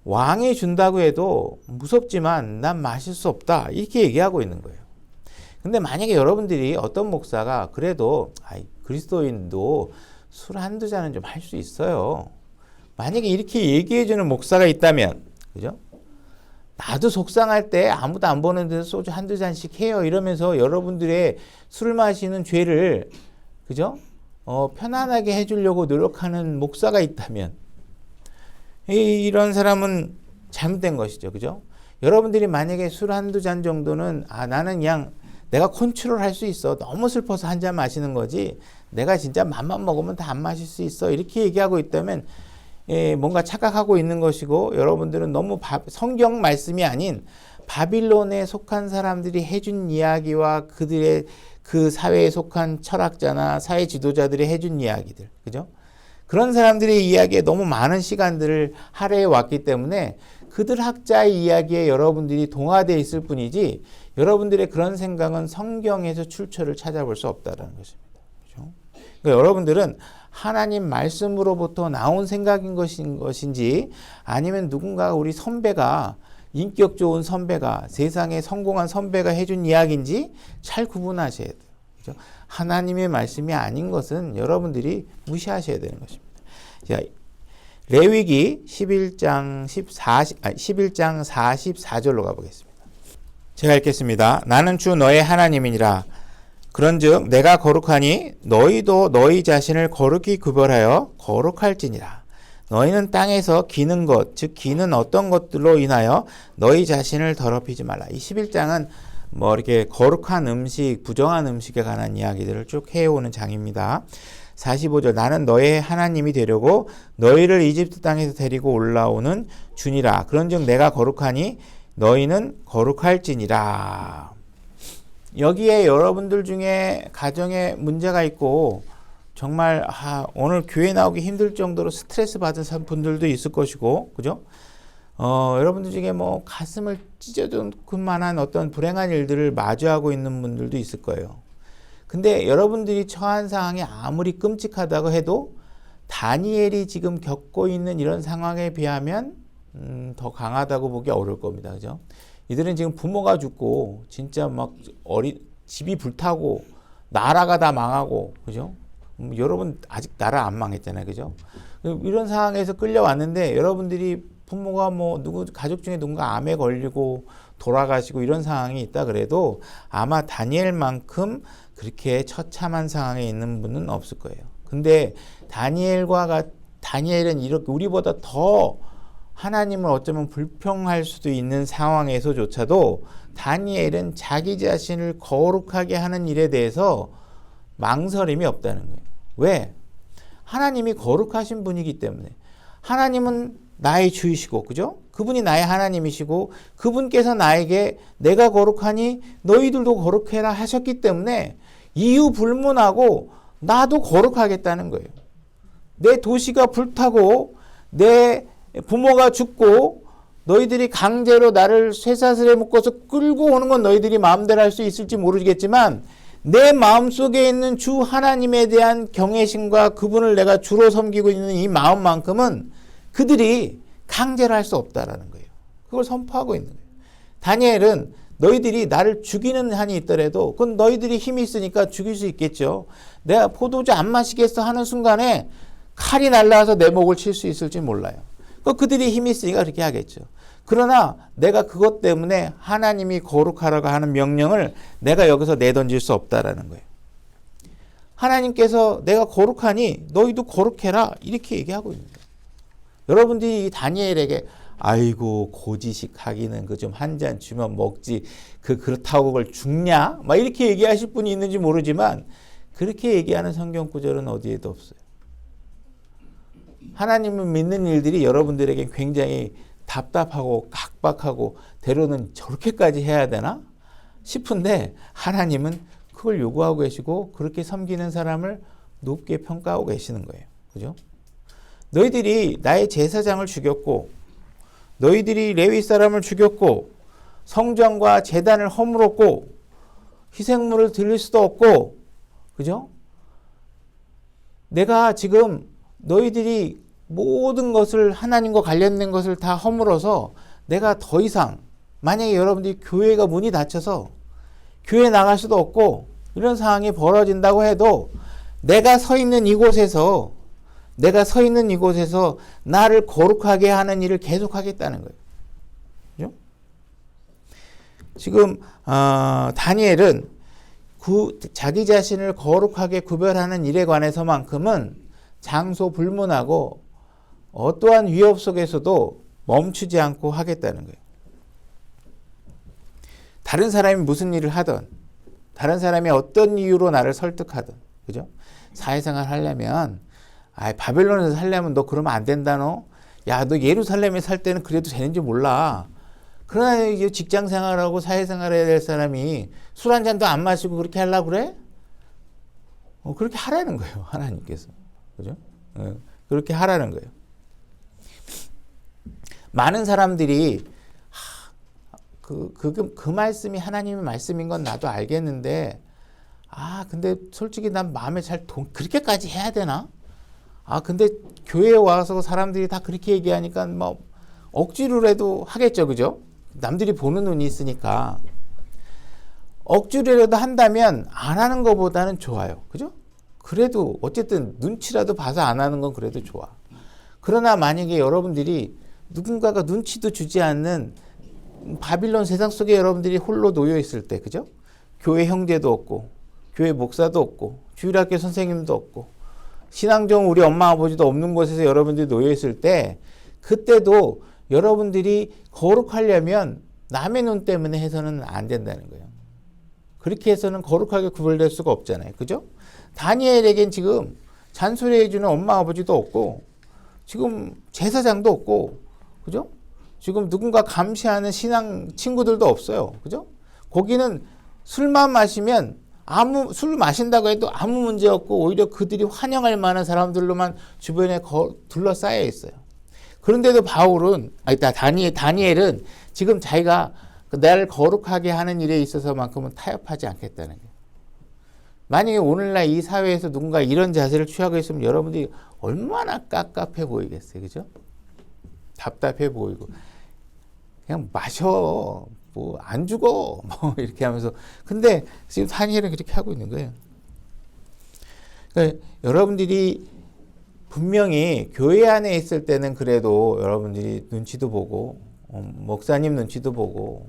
왕이 준다고 해도 무섭지만 난 마실 수 없다. 이렇게 얘기하고 있는 거예요. 근데 만약에 여러분들이 어떤 목사가 그래도 그리스도인도 술 한두 잔은 좀 할 수 있어요. 만약에 이렇게 얘기해주는 목사가 있다면, 그죠? 나도 속상할 때 아무도 안 보는 데서 소주 한두 잔씩 해요. 이러면서 여러분들의 술 마시는 죄를, 그죠? 편안하게 해주려고 노력하는 목사가 있다면, 이런 사람은 잘못된 것이죠. 그죠? 여러분들이 만약에 술 한두 잔 정도는, 나는 그냥 내가 컨트롤 할 수 있어. 너무 슬퍼서 한 잔 마시는 거지. 내가 진짜 맘만 먹으면 다 안 마실 수 있어. 이렇게 얘기하고 있다면, 뭔가 착각하고 있는 것이고, 여러분들은 너무 성경 말씀이 아닌 바빌론에 속한 사람들이 해준 이야기와 그들의 그 사회에 속한 철학자나 사회 지도자들이 해준 이야기들, 그죠? 그런 사람들의 이야기에 너무 많은 시간들을 할애해 왔기 때문에 그들 학자의 이야기에 여러분들이 동화되어 있을 뿐이지, 여러분들의 그런 생각은 성경에서 출처를 찾아볼 수 없다는 것입니다. 그죠? 그러니까 여러분들은 하나님 말씀으로부터 나온 생각인 것인지, 아니면 누군가 우리 선배가, 인격 좋은 선배가, 세상에 성공한 선배가 해준 이야기인지 잘 구분하셔야 돼요. 그죠? 하나님의 말씀이 아닌 것은 여러분들이 무시하셔야 되는 것입니다. 자, 레위기 11장 44절로 가보겠습니다. 제가 읽겠습니다. 나는 주 너의 하나님이니라. 그런즉 내가 거룩하니 너희도 너희 자신을 거룩히 구별하여 거룩할지니라. 너희는 땅에서 기는 것, 즉 기는 어떤 것들로 인하여 너희 자신을 더럽히지 말라. 이 11장은 뭐 이렇게 거룩한 음식, 부정한 음식에 관한 이야기들을 쭉 해오는 장입니다. 45절 나는 너의 하나님이 되려고 너희를 이집트 땅에서 데리고 올라오는 주니라. 그런즉 내가 거룩하니 너희는 거룩할지니라. 여기에 여러분들 중에 가정에 문제가 있고 정말 오늘 교회 나오기 힘들 정도로 스트레스 받은 분들도 있을 것이고, 그죠? 여러분들 중에 뭐 가슴을 찢어줄 만한 어떤 불행한 일들을 마주하고 있는 분들도 있을 거예요. 근데 여러분들이 처한 상황이 아무리 끔찍하다고 해도 다니엘이 지금 겪고 있는 이런 상황에 비하면 더 강하다고 보기 어려울 겁니다. 그죠? 이들은 지금 부모가 죽고 진짜 막 집이 불타고 나라가 다 망하고, 그죠? 여러분 아직 나라 안 망했잖아요. 그죠? 이런 상황에서 끌려왔는데 여러분들이 부모가 가족 중에 누군가 암에 걸리고 돌아가시고 이런 상황이 있다 그래도 아마 다니엘만큼 그렇게 처참한 상황에 있는 분은 없을 거예요. 근데 다니엘은 이렇게 우리보다 더 하나님을 어쩌면 불평할 수도 있는 상황에서조차도 다니엘은 자기 자신을 거룩하게 하는 일에 대해서 망설임이 없다는 거예요. 왜? 하나님이 거룩하신 분이기 때문에. 하나님은 나의 주이시고, 그죠? 그분이 나의 하나님이시고, 그분께서 나에게 내가 거룩하니 너희들도 거룩해라 하셨기 때문에 이유 불문하고 나도 거룩하겠다는 거예요. 내 도시가 불타고 내 부모가 죽고 너희들이 강제로 나를 쇠사슬에 묶어서 끌고 오는 건 너희들이 마음대로 할 수 있을지 모르겠지만 내 마음속에 있는 주 하나님에 대한 경외심과 그분을 내가 주로 섬기고 있는 이 마음만큼은 그들이 강제로 할 수 없다라는 거예요. 그걸 선포하고 있는 거예요. 다니엘은 너희들이 나를 죽이는 한이 있더라도 그건 너희들이 힘이 있으니까 죽일 수 있겠죠. 내가 포도주 안 마시겠어 하는 순간에 칼이 날라와서 내 목을 칠 수 있을지 몰라요. 그들이 힘이 있으니까 그렇게 하겠죠. 그러나 내가 그것 때문에 하나님이 거룩하라고 하는 명령을 내가 여기서 내던질 수 없다라는 거예요. 하나님께서 내가 거룩하니 너희도 거룩해라 이렇게 얘기하고 있는 거예요. 여러분들이 이 다니엘에게 아이고 고지식 하기는 그 좀 한 잔 주면 먹지 그렇다고 그걸 죽냐? 막 이렇게 얘기하실 분이 있는지 모르지만 그렇게 얘기하는 성경 구절은 어디에도 없어요. 하나님을 믿는 일들이 여러분들에게 굉장히 답답하고 각박하고 때로는 저렇게까지 해야 되나 싶은데 하나님은 그걸 요구하고 계시고 그렇게 섬기는 사람을 높게 평가하고 계시는 거예요. 그죠? 너희들이 나의 제사장을 죽였고 너희들이 레위 사람을 죽였고 성전과 제단을 허물었고 희생물을 드릴 수도 없고, 그죠? 내가 지금 너희들이 모든 것을 하나님과 관련된 것을 다 허물어서 내가 더 이상 만약에 여러분들이 교회가 문이 닫혀서 교회 나갈 수도 없고 이런 상황이 벌어진다고 해도 내가 서 있는 이곳에서 나를 거룩하게 하는 일을 계속하겠다는 거예요. 그죠? 지금 다니엘은 자기 자신을 거룩하게 구별하는 일에 관해서만큼은 장소 불문하고 어떠한 위협 속에서도 멈추지 않고 하겠다는 거예요. 다른 사람이 무슨 일을 하든, 다른 사람이 어떤 이유로 나를 설득하든, 그죠? 사회생활 하려면, 바벨론에서 살려면 너 그러면 안 된다, 너? 야, 너 예루살렘에 살 때는 그래도 되는지 몰라. 그러나 이제 직장 생활하고 사회생활 해야 될 사람이 술 한 잔도 안 마시고 그렇게 하려고 그래? 그렇게 하라는 거예요, 하나님께서. 그죠? 그렇게 하라는 거예요. 많은 사람들이 그 말씀이 하나님의 말씀인 건 나도 알겠는데, 근데 솔직히 난 마음에 그렇게까지 해야 되나? 근데 교회에 와서 사람들이 다 그렇게 얘기하니까 뭐 억지로라도 하겠죠, 그죠? 남들이 보는 눈이 있으니까. 억지로라도 한다면 안 하는 것보다는 좋아요, 그죠? 그래도 어쨌든 눈치라도 봐서 안 하는 건 그래도 좋아. 그러나 만약에 여러분들이 누군가가 눈치도 주지 않는 바빌론 세상 속에 여러분들이 홀로 놓여 있을 때, 그죠? 교회 형제도 없고, 교회 목사도 없고, 주일학교 선생님도 없고, 신앙정 우리 엄마 아버지도 없는 곳에서 여러분들이 놓여 있을 때, 그때도 여러분들이 거룩하려면 남의 눈 때문에 해서는 안 된다는 거예요. 그렇게 해서는 거룩하게 구별될 수가 없잖아요, 그죠? 다니엘에겐 지금 잔소리해주는 엄마 아버지도 없고, 지금 제사장도 없고, 그죠? 지금 누군가 감시하는 신앙 친구들도 없어요. 그죠? 거기는 술만 마시면 술 마신다고 해도 아무 문제 없고 오히려 그들이 환영할 만한 사람들로만 주변에 둘러싸여 있어요. 그런데도 다니엘은 지금 자기가 나를 거룩하게 하는 일에 있어서만큼은 타협하지 않겠다는 거예요. 만약에 오늘날 이 사회에서 누군가 이런 자세를 취하고 있으면 여러분들이 얼마나 깝깝해 보이겠어요. 그죠? 답답해 보이고 그냥 마셔 뭐 안 죽어 뭐 이렇게 하면서 근데 지금 다니엘은 그렇게 하고 있는 거예요. 그러니까 여러분들이 분명히 교회 안에 있을 때는 그래도 여러분들이 눈치도 보고 목사님 눈치도 보고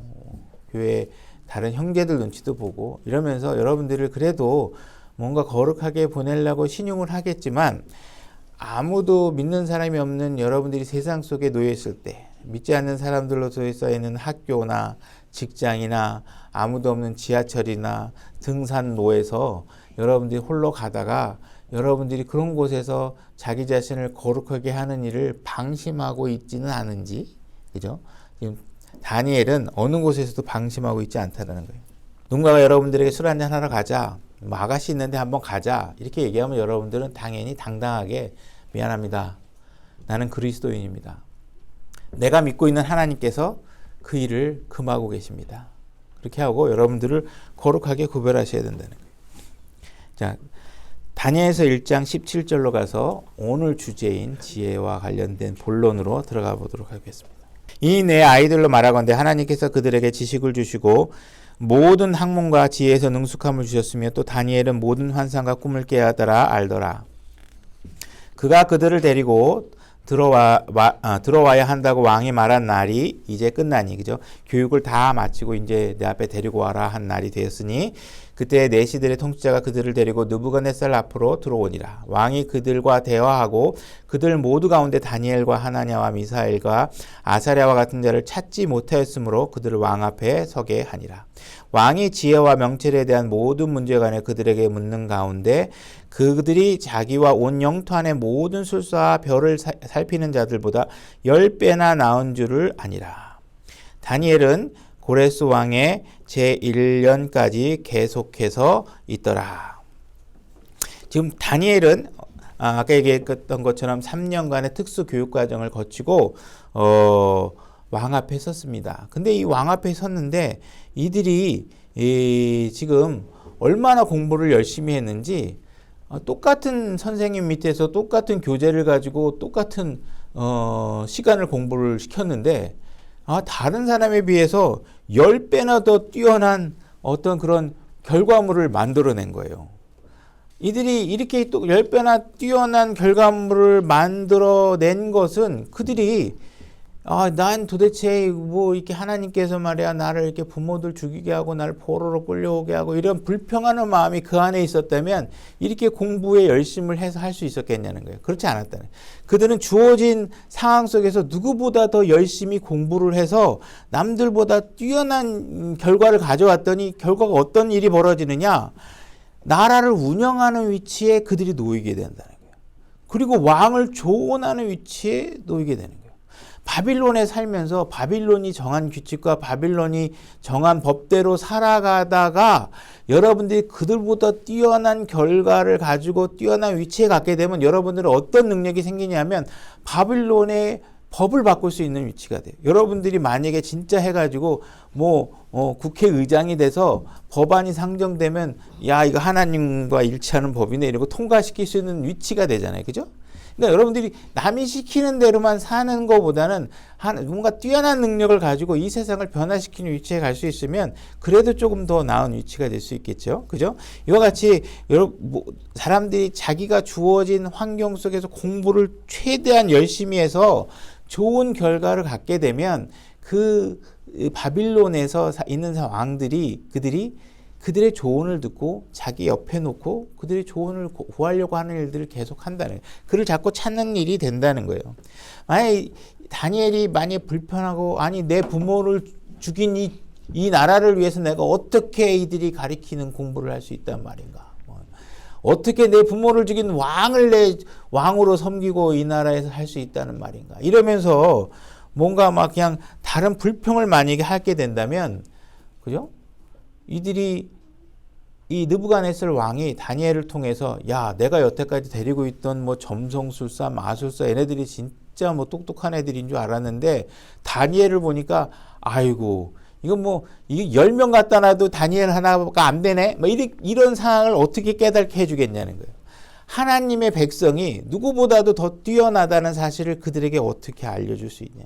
교회 다른 형제들 눈치도 보고 이러면서 여러분들을 그래도 뭔가 거룩하게 보내려고 신용을 하겠지만 아무도 믿는 사람이 없는 여러분들이 세상 속에 놓여 있을 때 믿지 않는 사람들로 둘러싸이는 학교나 직장이나 아무도 없는 지하철이나 등산로에서 여러분들이 홀로 가다가 여러분들이 그런 곳에서 자기 자신을 거룩하게 하는 일을 방심하고 있지는 않은지, 그죠? 지금 다니엘은 어느 곳에서도 방심하고 있지 않다는 거예요. 누군가가 여러분들에게 술 한잔 하러 가자, 뭐 아가씨 있는데 한번 가자 이렇게 얘기하면 여러분들은 당연히 당당하게 미안합니다. 나는 그리스도인입니다. 내가 믿고 있는 하나님께서 그 일을 금하고 계십니다. 그렇게 하고 여러분들을 거룩하게 구별하셔야 된다는 거예요. 자, 다니엘서 1장 17절로 가서 오늘 주제인 지혜와 관련된 본론으로 들어가 보도록 하겠습니다. 이 내 아이들로 말하건대 하나님께서 그들에게 지식을 주시고 모든 학문과 지혜에서 능숙함을 주셨으며 또 다니엘은 모든 환상과 꿈을 깨달아 알더라. 그가 그들을 데리고 들어와야 한다고 왕이 말한 날이 이제 끝나니, 그죠? 교육을 다 마치고 이제 내 앞에 데리고 와라 한 날이 되었으니 그때 내시들의 통치자가 그들을 데리고 느부갓네살 앞으로 들어오니라. 왕이 그들과 대화하고 그들 모두 가운데 다니엘과 하나냐와 미사엘과 아사랴와 같은 자를 찾지 못하였으므로 그들을 왕 앞에 서게 하니라. 왕이 지혜와 명철에 대한 모든 문제에 관해 그들에게 묻는 가운데 그들이 자기와 온 영토 안의 모든 술사와 별을 살피는 자들보다 10배나 나은 줄을 아니라. 다니엘은 고레스 왕의 제1년까지 계속해서 있더라. 지금 다니엘은 아까 얘기했던 것처럼 3년간의 특수 교육 과정을 거치고 왕 앞에 섰습니다. 근데 이 왕 앞에 섰는데 이들이 지금 얼마나 공부를 열심히 했는지 똑같은 선생님 밑에서 똑같은 교재를 가지고 똑같은 시간을 공부를 시켰는데 다른 사람에 비해서 10배나 더 뛰어난 어떤 그런 결과물을 만들어낸 거예요. 이들이 이렇게 또 10배나 뛰어난 결과물을 만들어낸 것은 그들이 난 도대체 뭐 이렇게 하나님께서 말이야 나를 이렇게 부모들 죽이게 하고 나를 포로로 끌려오게 하고 이런 불평하는 마음이 그 안에 있었다면 이렇게 공부에 열심을 해서 할 수 있었겠냐는 거예요. 그렇지 않았다는 거예요. 그들은 주어진 상황 속에서 누구보다 더 열심히 공부를 해서 남들보다 뛰어난 결과를 가져왔더니 결과가 어떤 일이 벌어지느냐? 나라를 운영하는 위치에 그들이 놓이게 된다는 거예요. 그리고 왕을 조언하는 위치에 놓이게 되는 거예요. 바빌론에 살면서 바빌론이 정한 규칙과 바빌론이 정한 법대로 살아가다가 여러분들이 그들보다 뛰어난 결과를 가지고 뛰어난 위치에 갖게 되면 여러분들은 어떤 능력이 생기냐면 바빌론의 법을 바꿀 수 있는 위치가 돼요. 여러분들이 만약에 진짜 해가지고 국회의장이 돼서 법안이 상정되면 야 이거 하나님과 일치하는 법이네 이러고 통과시킬 수 있는 위치가 되잖아요. 그죠? 그러니까 여러분들이 남이 시키는 대로만 사는 것보다는 뭔가 뛰어난 능력을 가지고 이 세상을 변화시키는 위치에 갈 수 있으면 그래도 조금 더 나은 위치가 될 수 있겠죠. 그죠? 이와 같이 사람들이 자기가 주어진 환경 속에서 공부를 최대한 열심히 해서 좋은 결과를 갖게 되면 그 바빌론에서 있는 왕들이 그들의 조언을 듣고 자기 옆에 놓고 그들의 조언을 구하려고 하는 일들을 계속 한다는 거예요. 그를 자꾸 찾는 일이 된다는 거예요. 만약에 다니엘이 만약에 불편하고 아니 내 부모를 죽인 이 나라를 위해서 내가 어떻게 이들이 가리키는 공부를 할 수 있단 말인가. 어떻게 내 부모를 죽인 왕을 내 왕으로 섬기고 이 나라에서 할 수 있다는 말인가. 이러면서 뭔가 막 그냥 다른 불평을 만약에 하게 된다면 그죠? 이들이 이 느부갓네살 왕이 다니엘을 통해서 야 내가 여태까지 데리고 있던 뭐 점성술사 마술사 얘네들이 진짜 뭐 똑똑한 애들인 줄 알았는데 다니엘을 보니까 아이고 이건 뭐 이게 10명 갖다 놔도 다니엘 하나가 안 되네 뭐 이런 상황을 어떻게 깨닫게 해주겠냐는 거예요. 하나님의 백성이 누구보다도 더 뛰어나다는 사실을 그들에게 어떻게 알려줄 수 있냐.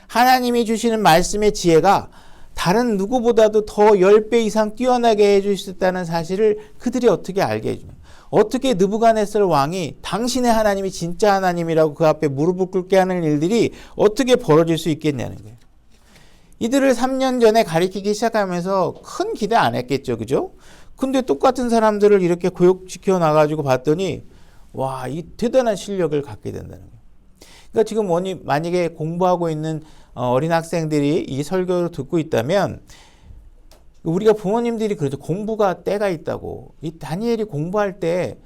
하나님이 주시는 말씀의 지혜가 다른 누구보다도 더 10배 이상 뛰어나게 해줄 수 있다는 사실을 그들이 어떻게 알게 해주냐. 어떻게 느부갓네살 왕이 당신의 하나님이 진짜 하나님이라고 그 앞에 무릎을 꿇게 하는 일들이 어떻게 벌어질 수 있겠냐는 거예요. 이들을 3년 전에 가리키기 시작하면서 큰 기대 안 했겠죠. 그죠? 근데 똑같은 사람들을 이렇게 교육시켜 놔가지고 봤더니 와, 이 대단한 실력을 갖게 된다는 거예요. 그러니까 지금 만약에 공부하고 있는 어린 학생들이 이 설교를 듣고 있다면 우리가 부모님들이 그러죠. 공부가 때가 있다고. 이 다니엘이 공부할 때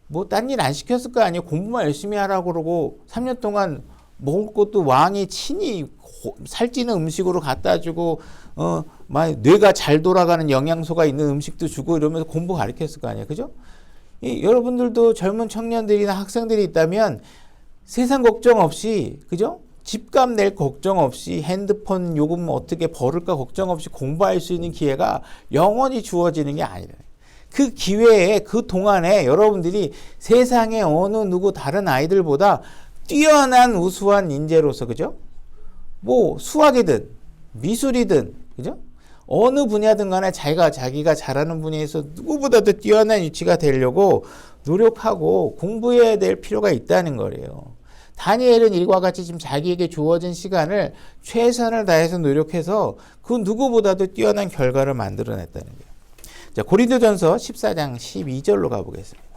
뭐 딴 일 안 시켰을 거 아니에요. 공부만 열심히 하라고 그러고 3년 동안 먹을 것도 왕이 친히 살찌는 음식으로 갖다 주고 뇌가 잘 돌아가는 영양소가 있는 음식도 주고 이러면서 공부 가르쳤을 거 아니에요. 그죠? 여러분들도 젊은 청년들이나 학생들이 있다면 세상 걱정 없이 그죠? 집값 낼 걱정 없이 핸드폰 요금 어떻게 벌을까 걱정 없이 공부할 수 있는 기회가 영원히 주어지는 게 아니라 그 기회에 그 동안에 여러분들이 세상에 어느 누구 다른 아이들보다 뛰어난 우수한 인재로서 그죠? 뭐 수학이든 미술이든 그죠? 어느 분야든 간에 자기가 잘하는 분야에서 누구보다도 뛰어난 위치가 되려고 노력하고 공부해야 될 필요가 있다는 거예요. 다니엘은 일과 같이 지금 자기에게 주어진 시간을 최선을 다해서 노력해서 그 누구보다도 뛰어난 결과를 만들어냈다는 거예요. 자, 고린도전서 14장 12절로 가보겠습니다.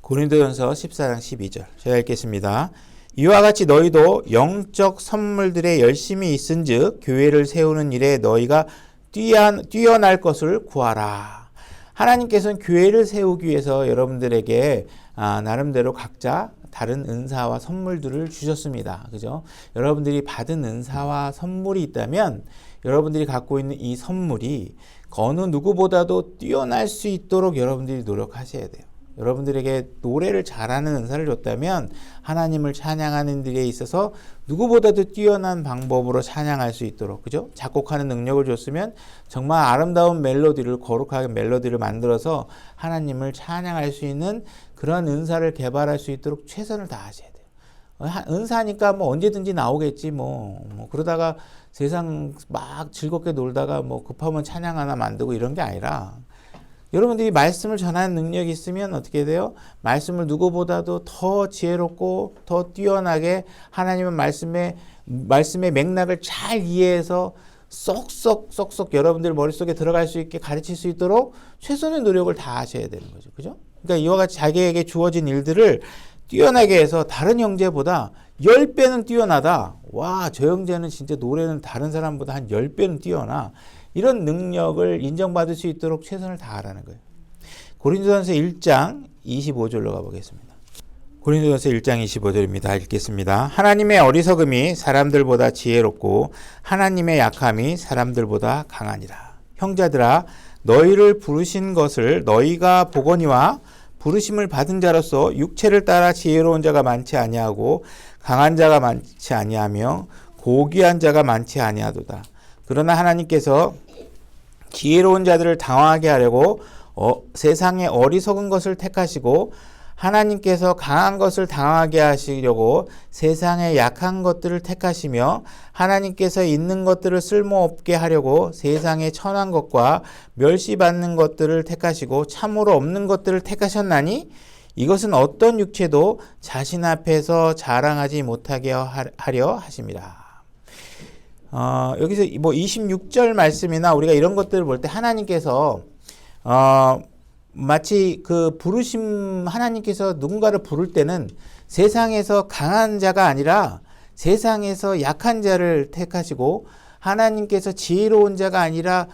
고린도전서 14장 12절 제가 읽겠습니다. 이와 같이 너희도 영적 선물들에 열심히 있은즉 교회를 세우는 일에 너희가 뛰어날 것을 구하라. 하나님께서는 교회를 세우기 위해서 여러분들에게 나름대로 각자 다른 은사와 선물들을 주셨습니다. 그죠? 여러분들이 받은 은사와 선물이 있다면 여러분들이 갖고 있는 이 선물이 어느 누구보다도 뛰어날 수 있도록 여러분들이 노력하셔야 돼요. 여러분들에게 노래를 잘하는 은사를 줬다면 하나님을 찬양하는 일에 있어서 누구보다도 뛰어난 방법으로 찬양할 수 있도록 그죠? 작곡하는 능력을 줬으면 정말 아름다운 멜로디를 거룩하게 멜로디를 만들어서 하나님을 찬양할 수 있는 그런 은사를 개발할 수 있도록 최선을 다하셔야 돼요. 은사니까 뭐 언제든지 나오겠지 뭐 그러다가 세상 막 즐겁게 놀다가 뭐 급하면 찬양 하나 만들고 이런 게 아니라 여러분들이 말씀을 전하는 능력이 있으면 어떻게 돼요? 말씀을 누구보다도 더 지혜롭고 더 뛰어나게 하나님의 말씀의 맥락을 잘 이해해서 쏙쏙 여러분들 머릿속에 들어갈 수 있게 가르칠 수 있도록 최선의 노력을 다 하셔야 되는 거죠. 그죠? 그러니까 이와 같이 자기에게 주어진 일들을 뛰어나게 해서 다른 형제보다 10배는 뛰어나다. 와, 저 형제는 진짜 노래는 다른 사람보다 한 10배는 뛰어나. 이런 능력을 인정받을 수 있도록 최선을 다하라는 거예요. 고린도전서 1장 25절로 가보겠습니다. 고린도전서 1장 25절입니다. 읽겠습니다. 하나님의 어리석음이 사람들보다 지혜롭고 하나님의 약함이 사람들보다 강하니라. 형제들아, 너희를 부르신 것을 너희가 보거니와 부르심을 받은 자로서 육체를 따라 지혜로운 자가 많지 아니하고 강한 자가 많지 아니하며 고귀한 자가 많지 아니하도다. 그러나 하나님께서 지혜로운 자들을 당황하게 하려고 세상의 어리석은 것을 택하시고 하나님께서 강한 것을 당하게 하시려고 세상의 약한 것들을 택하시며 하나님께서 있는 것들을 쓸모없게 하려고 세상의 천한 것과 멸시받는 것들을 택하시고 참으로 없는 것들을 택하셨나니 이것은 어떤 육체도 자신 앞에서 자랑하지 못하게 하려 하십니다. 여기서 뭐 26절 말씀이나 우리가 이런 것들을 볼 때 하나님께서 마치 그 부르심 하나님께서 누군가를 부를 때는 세상에서 강한 자가 아니라 세상에서 약한 자를 택하시고 하나님께서 지혜로운 자가 아니라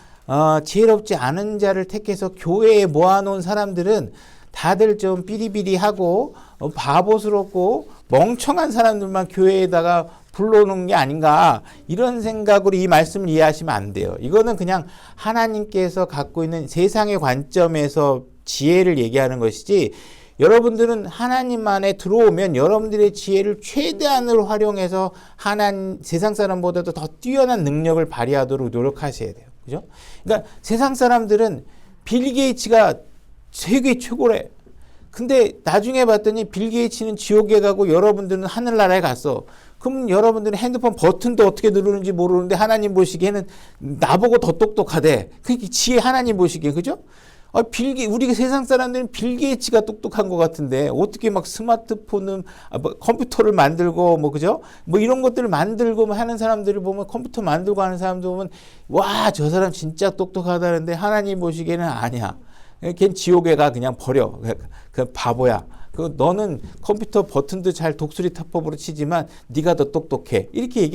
지혜롭지 않은 자를 택해서 교회에 모아놓은 사람들은 다들 좀 삐리삐리하고 바보스럽고 멍청한 사람들만 교회에다가 불러오는 게 아닌가 이런 생각으로 이 말씀을 이해하시면 안 돼요. 이거는 그냥 하나님께서 갖고 있는 세상의 관점에서 지혜를 얘기하는 것이지 여러분들은 하나님 안에 들어오면 여러분들의 지혜를 최대한으로 활용해서 세상 사람보다도 더 뛰어난 능력을 발휘하도록 노력하셔야 돼요. 그죠? 그러니까 세상 사람들은 빌 게이츠가 세계 최고래. 근데 나중에 봤더니 빌 게이츠는 지옥에 가고 여러분들은 하늘나라에 갔어. 그럼 여러분들은 핸드폰 버튼도 어떻게 누르는지 모르는데 하나님 보시기에는 나보고 더 똑똑하대. 그게 지혜 하나님 보시기에, 그죠? 우리 세상 사람들은 빌 게이츠가 똑똑한 것 같은데 어떻게 막 스마트폰은 컴퓨터를 만들고 그죠? 이런 것들을 만들고 하는 사람들을 보면 컴퓨터 만들고 하는 사람들 보면 와, 저 사람 진짜 똑똑하다는데 하나님 보시기에는 아니야. 걔는 지옥에 가 그냥 버려. 그 바보야. 너는 컴퓨터 버튼도 잘 독수리 타법으로 치지만 네가 더 똑똑해. 이렇게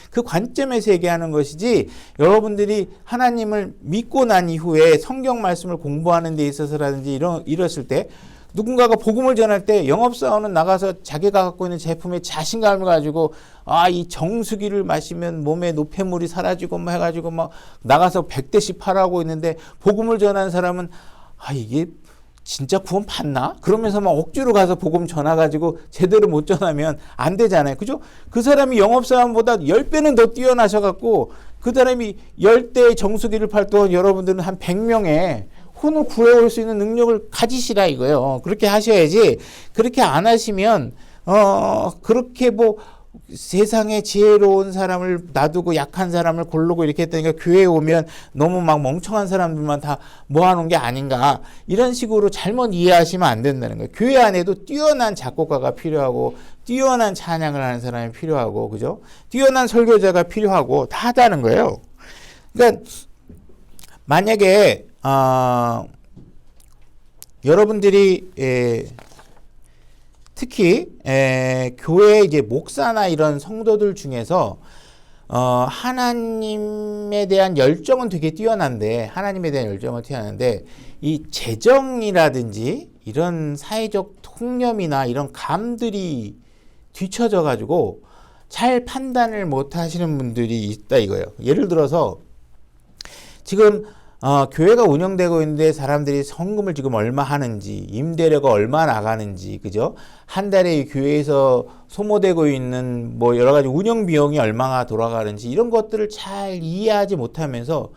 그 관점에서 얘기하는 것이지 여러분들이 하나님을 믿고 난 이후에 성경 말씀을 공부하는 데 있어서라든지 이랬을 때 누군가가 복음을 전할 때 영업사원은 나가서 자기가 갖고 있는 제품에 자신감을 가지고 이 정수기를 마시면 몸에 노폐물이 사라지고 해가지고 나가서 100대씩 팔아오고 있는데 복음을 전하는 사람은 이게 진짜 구원 받나? 그러면서 억지로 가서 복음 전화가지고 제대로 못 전하면 안 되잖아요. 그죠? 그 사람이 영업사원보다 10배는 더 뛰어나셔갖고 그 사람이 10대의 정수기를 팔 동안 여러분들은 한 100명의 혼을 구해올 수 있는 능력을 가지시라 이거예요. 그렇게 하셔야지. 그렇게 안 하시면 그렇게 세상에 지혜로운 사람을 놔두고 약한 사람을 고르고 이렇게 했다니까 교회에 오면 너무 멍청한 사람들만 다 모아놓은 게 아닌가 이런 식으로 잘못 이해하시면 안 된다는 거예요. 교회 안에도 뛰어난 작곡가가 필요하고 뛰어난 찬양을 하는 사람이 필요하고 그죠? 뛰어난 설교자가 필요하고 다 하다는 거예요. 그러니까 만약에 여러분들이 특히 교회 이제 목사나 이런 성도들 중에서 하나님에 대한 열정은 되게 뛰어난데 이 재정이라든지 이런 사회적 통념이나 이런 감들이 뒤처져 가지고 잘 판단을 못 하시는 분들이 있다 이거예요. 예를 들어서 지금 교회가 운영되고 있는데 사람들이 성금을 지금 얼마 하는지, 임대료가 얼마 나가는지, 그죠? 한 달에 교회에서 소모되고 있는 여러 가지 운영 비용이 얼마나 돌아가는지 이런 것들을 잘 이해하지 못하면서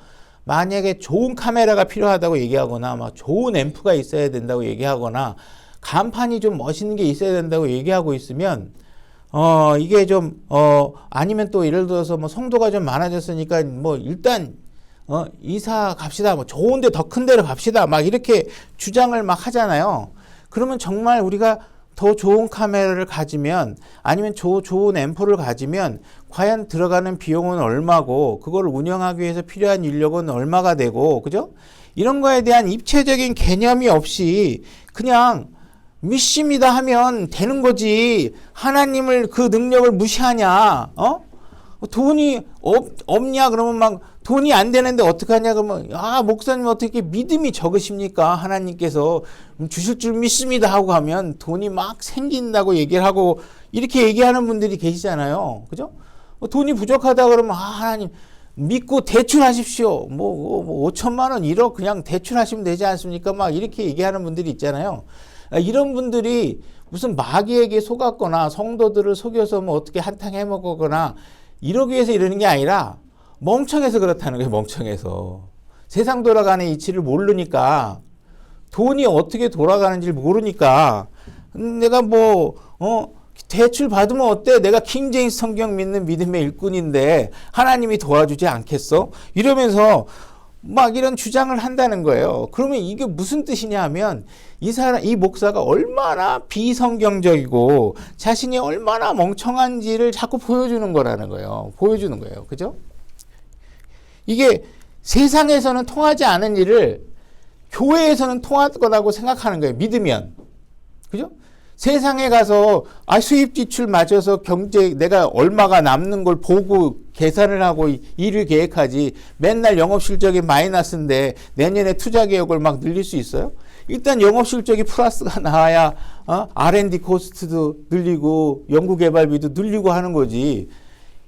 만약에 좋은 카메라가 필요하다고 얘기하거나 좋은 앰프가 있어야 된다고 얘기하거나 간판이 좀 멋있는 게 있어야 된다고 얘기하고 있으면 이게 좀, 아니면 또 예를 들어서 뭐 성도가 좀 많아졌으니까 뭐 일단, 이사 갑시다. 뭐 좋은 데 더 큰 데로 갑시다. 막 이렇게 주장을 막 하잖아요. 그러면 정말 우리가 더 좋은 카메라를 가지면 아니면 좋은 앰프를 가지면 과연 들어가는 비용은 얼마고 그걸 운영하기 위해서 필요한 인력은 얼마가 되고 그죠? 이런 거에 대한 입체적인 개념이 없이 그냥 믿습니다 하면 되는 거지. 하나님을 그 능력을 무시하냐? 돈이 없냐? 그러면 막 돈이 안 되는데 어떡하냐? 그러면 목사님 어떻게 믿음이 적으십니까? 하나님께서 주실 줄 믿습니다 하고 가면 돈이 막 생긴다고 얘기를 하고 이렇게 얘기하는 분들이 계시잖아요. 그죠? 돈이 부족하다 그러면 하나님 믿고 대출하십시오. 뭐 5천만 원 1억 그냥 대출하시면 되지 않습니까? 막 이렇게 얘기하는 분들이 있잖아요. 이런 분들이 무슨 마귀에게 속았거나 성도들을 속여서 뭐 어떻게 한탕 해먹거나 이러기 위해서 이러는 게 아니라 멍청해서 그렇다는 거예요. 멍청해서. 세상 돌아가는 이치를 모르니까 돈이 어떻게 돌아가는지 모르니까 내가 대출 받으면 어때? 내가 킹제임스 성경 믿는 믿음의 일꾼인데 하나님이 도와주지 않겠어? 이러면서 막 이런 주장을 한다는 거예요. 그러면 이게 무슨 뜻이냐 하면 이 목사가 얼마나 비성경적이고 자신이 얼마나 멍청한지를 자꾸 보여주는 거라는 거예요. 보여주는 거예요. 그죠? 이게 세상에서는 통하지 않은 일을 교회에서는 통할 거라고 생각하는 거예요. 믿으면. 그죠? 세상에 가서 수입 지출 맞춰서 경제 내가 얼마가 남는 걸 보고 계산을 하고 일을 계획하지 맨날 영업 실적이 마이너스인데 내년에 투자 계획을 막 늘릴 수 있어요? 일단 영업 실적이 플러스가 나와야 R&D 코스트도 늘리고 연구 개발비도 늘리고 하는 거지.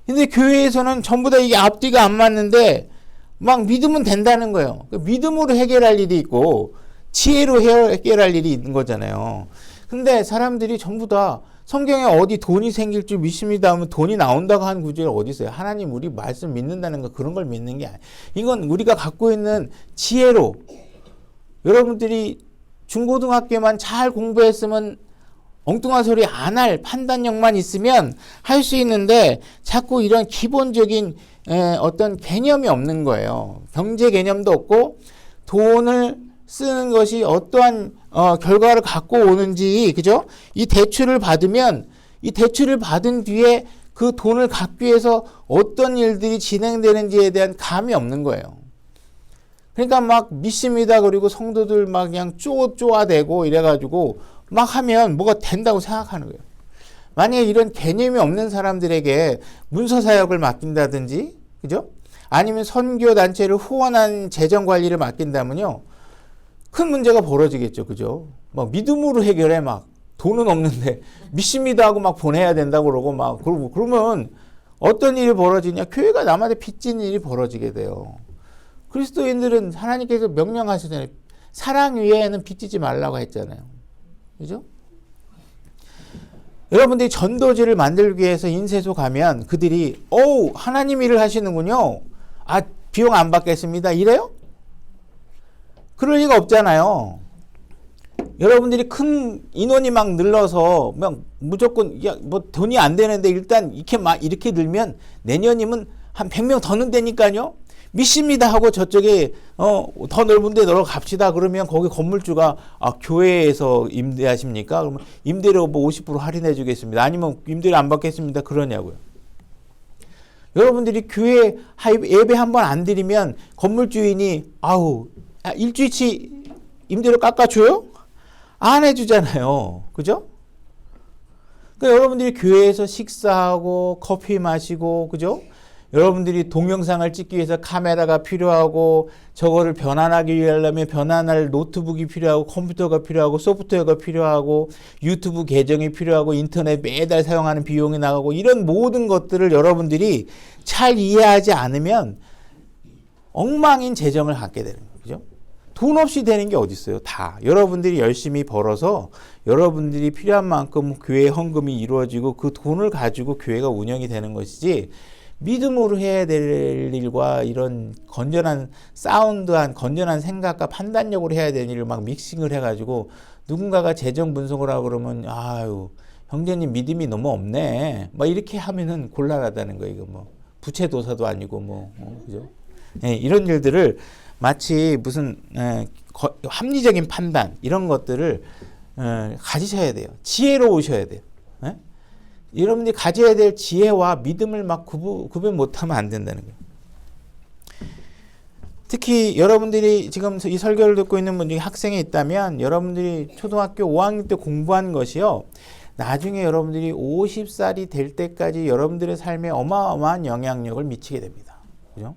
근데 교회에서는 전부 다 이게 앞뒤가 안 맞는데 막 믿으면 된다는 거예요. 믿음으로 해결할 일이 있고 지혜로 해결할 일이 있는 거잖아요. 근데 사람들이 전부 다 성경에 어디 돈이 생길 줄 믿습니다 하면 돈이 나온다고 하는 구절이 어디 있어요? 하나님 우리 말씀 믿는다는 거 그런 걸 믿는 게 아니에요. 이건 우리가 갖고 있는 지혜로 여러분들이 중고등학교만 잘 공부했으면 엉뚱한 소리 안 할 판단력만 있으면 할 수 있는데 자꾸 이런 기본적인 어떤 개념이 없는 거예요. 경제 개념도 없고 돈을 쓰는 것이 어떠한 결과를 갖고 오는지, 그죠? 이 대출을 받으면 이 대출을 받은 뒤에 그 돈을 갚기 위해서 어떤 일들이 진행되는지에 대한 감이 없는 거예요. 그러니까 막 믿습니다. 그리고 성도들 막 그냥 쪼아대고 이래가지고 막 하면 뭐가 된다고 생각하는 거예요. 만약에 이런 개념이 없는 사람들에게 문서 사역을 맡긴다든지, 그죠? 아니면 선교 단체를 후원한 재정 관리를 맡긴다면요. 큰 문제가 벌어지겠죠. 그죠? 막 믿음으로 해결해 막 돈은 없는데 믿습니다 하고 막 보내야 된다고 그러고 막 그러면 어떤 일이 벌어지냐? 교회가 남한테 빚진 일이 벌어지게 돼요. 그리스도인들은 하나님께서 명령하시잖아요. 사랑 위에는 빚지지 말라고 했잖아요. 그죠? 여러분들이 전도지를 만들기 위해서 인쇄소 가면 그들이 하나님 일을 하시는군요. 비용 안 받겠습니다. 이래요? 그럴 리가 없잖아요. 여러분들이 큰 인원이 막 늘어서 막 무조건 뭐 돈이 안 되는데 일단 이렇게 늘면 내년이면 한 100명 더 는다니까요. 믿습니다 하고 저쪽에 더 넓은 데 넣어 갑시다. 그러면 거기 건물주가 교회에서 임대하십니까? 그러면 임대료 뭐 50% 할인해 주겠습니다. 아니면 임대료 안 받겠습니다. 그러냐고요. 여러분들이 교회 예배 한 번 안 드리면 건물주인이 일주일치 임대료 깎아줘요? 안 해주잖아요. 그죠? 그러니까 여러분들이 교회에서 식사하고 커피 마시고, 그죠? 여러분들이 동영상을 찍기 위해서 카메라가 필요하고, 저거를 변환하기 위하려면 변환할 노트북이 필요하고, 컴퓨터가 필요하고, 소프트웨어가 필요하고, 유튜브 계정이 필요하고, 인터넷 매달 사용하는 비용이 나가고, 이런 모든 것들을 여러분들이 잘 이해하지 않으면 엉망인 재정을 갖게 되는 거예요. 그죠? 돈 없이 되는 게 어디 있어요? 다. 여러분들이 열심히 벌어서 여러분들이 필요한 만큼 교회 헌금이 이루어지고 그 돈을 가지고 교회가 운영이 되는 것이지 믿음으로 해야 될 일과 이런 건전한 사운드한 건전한 생각과 판단력으로 해야 되는 일을 막 믹싱을 해가지고 누군가가 재정 분석을 하고 그러면 형제님 믿음이 너무 없네. 막 이렇게 하면은 곤란하다는 거예요. 이거 뭐 부채도사도 아니고 뭐 그죠? 예, 이런 일들을 마치 무슨 합리적인 판단 이런 것들을 가지셔야 돼요. 지혜로우셔야 돼요. 예? 여러분들이 가져야 될 지혜와 믿음을 막 구분 못하면 안 된다는 거예요. 특히 여러분들이 지금 이 설교를 듣고 있는 분 중에 학생이 있다면 여러분들이 초등학교 5학년 때 공부한 것이요. 나중에 여러분들이 50살이 될 때까지 여러분들의 삶에 어마어마한 영향력을 미치게 됩니다. 그죠?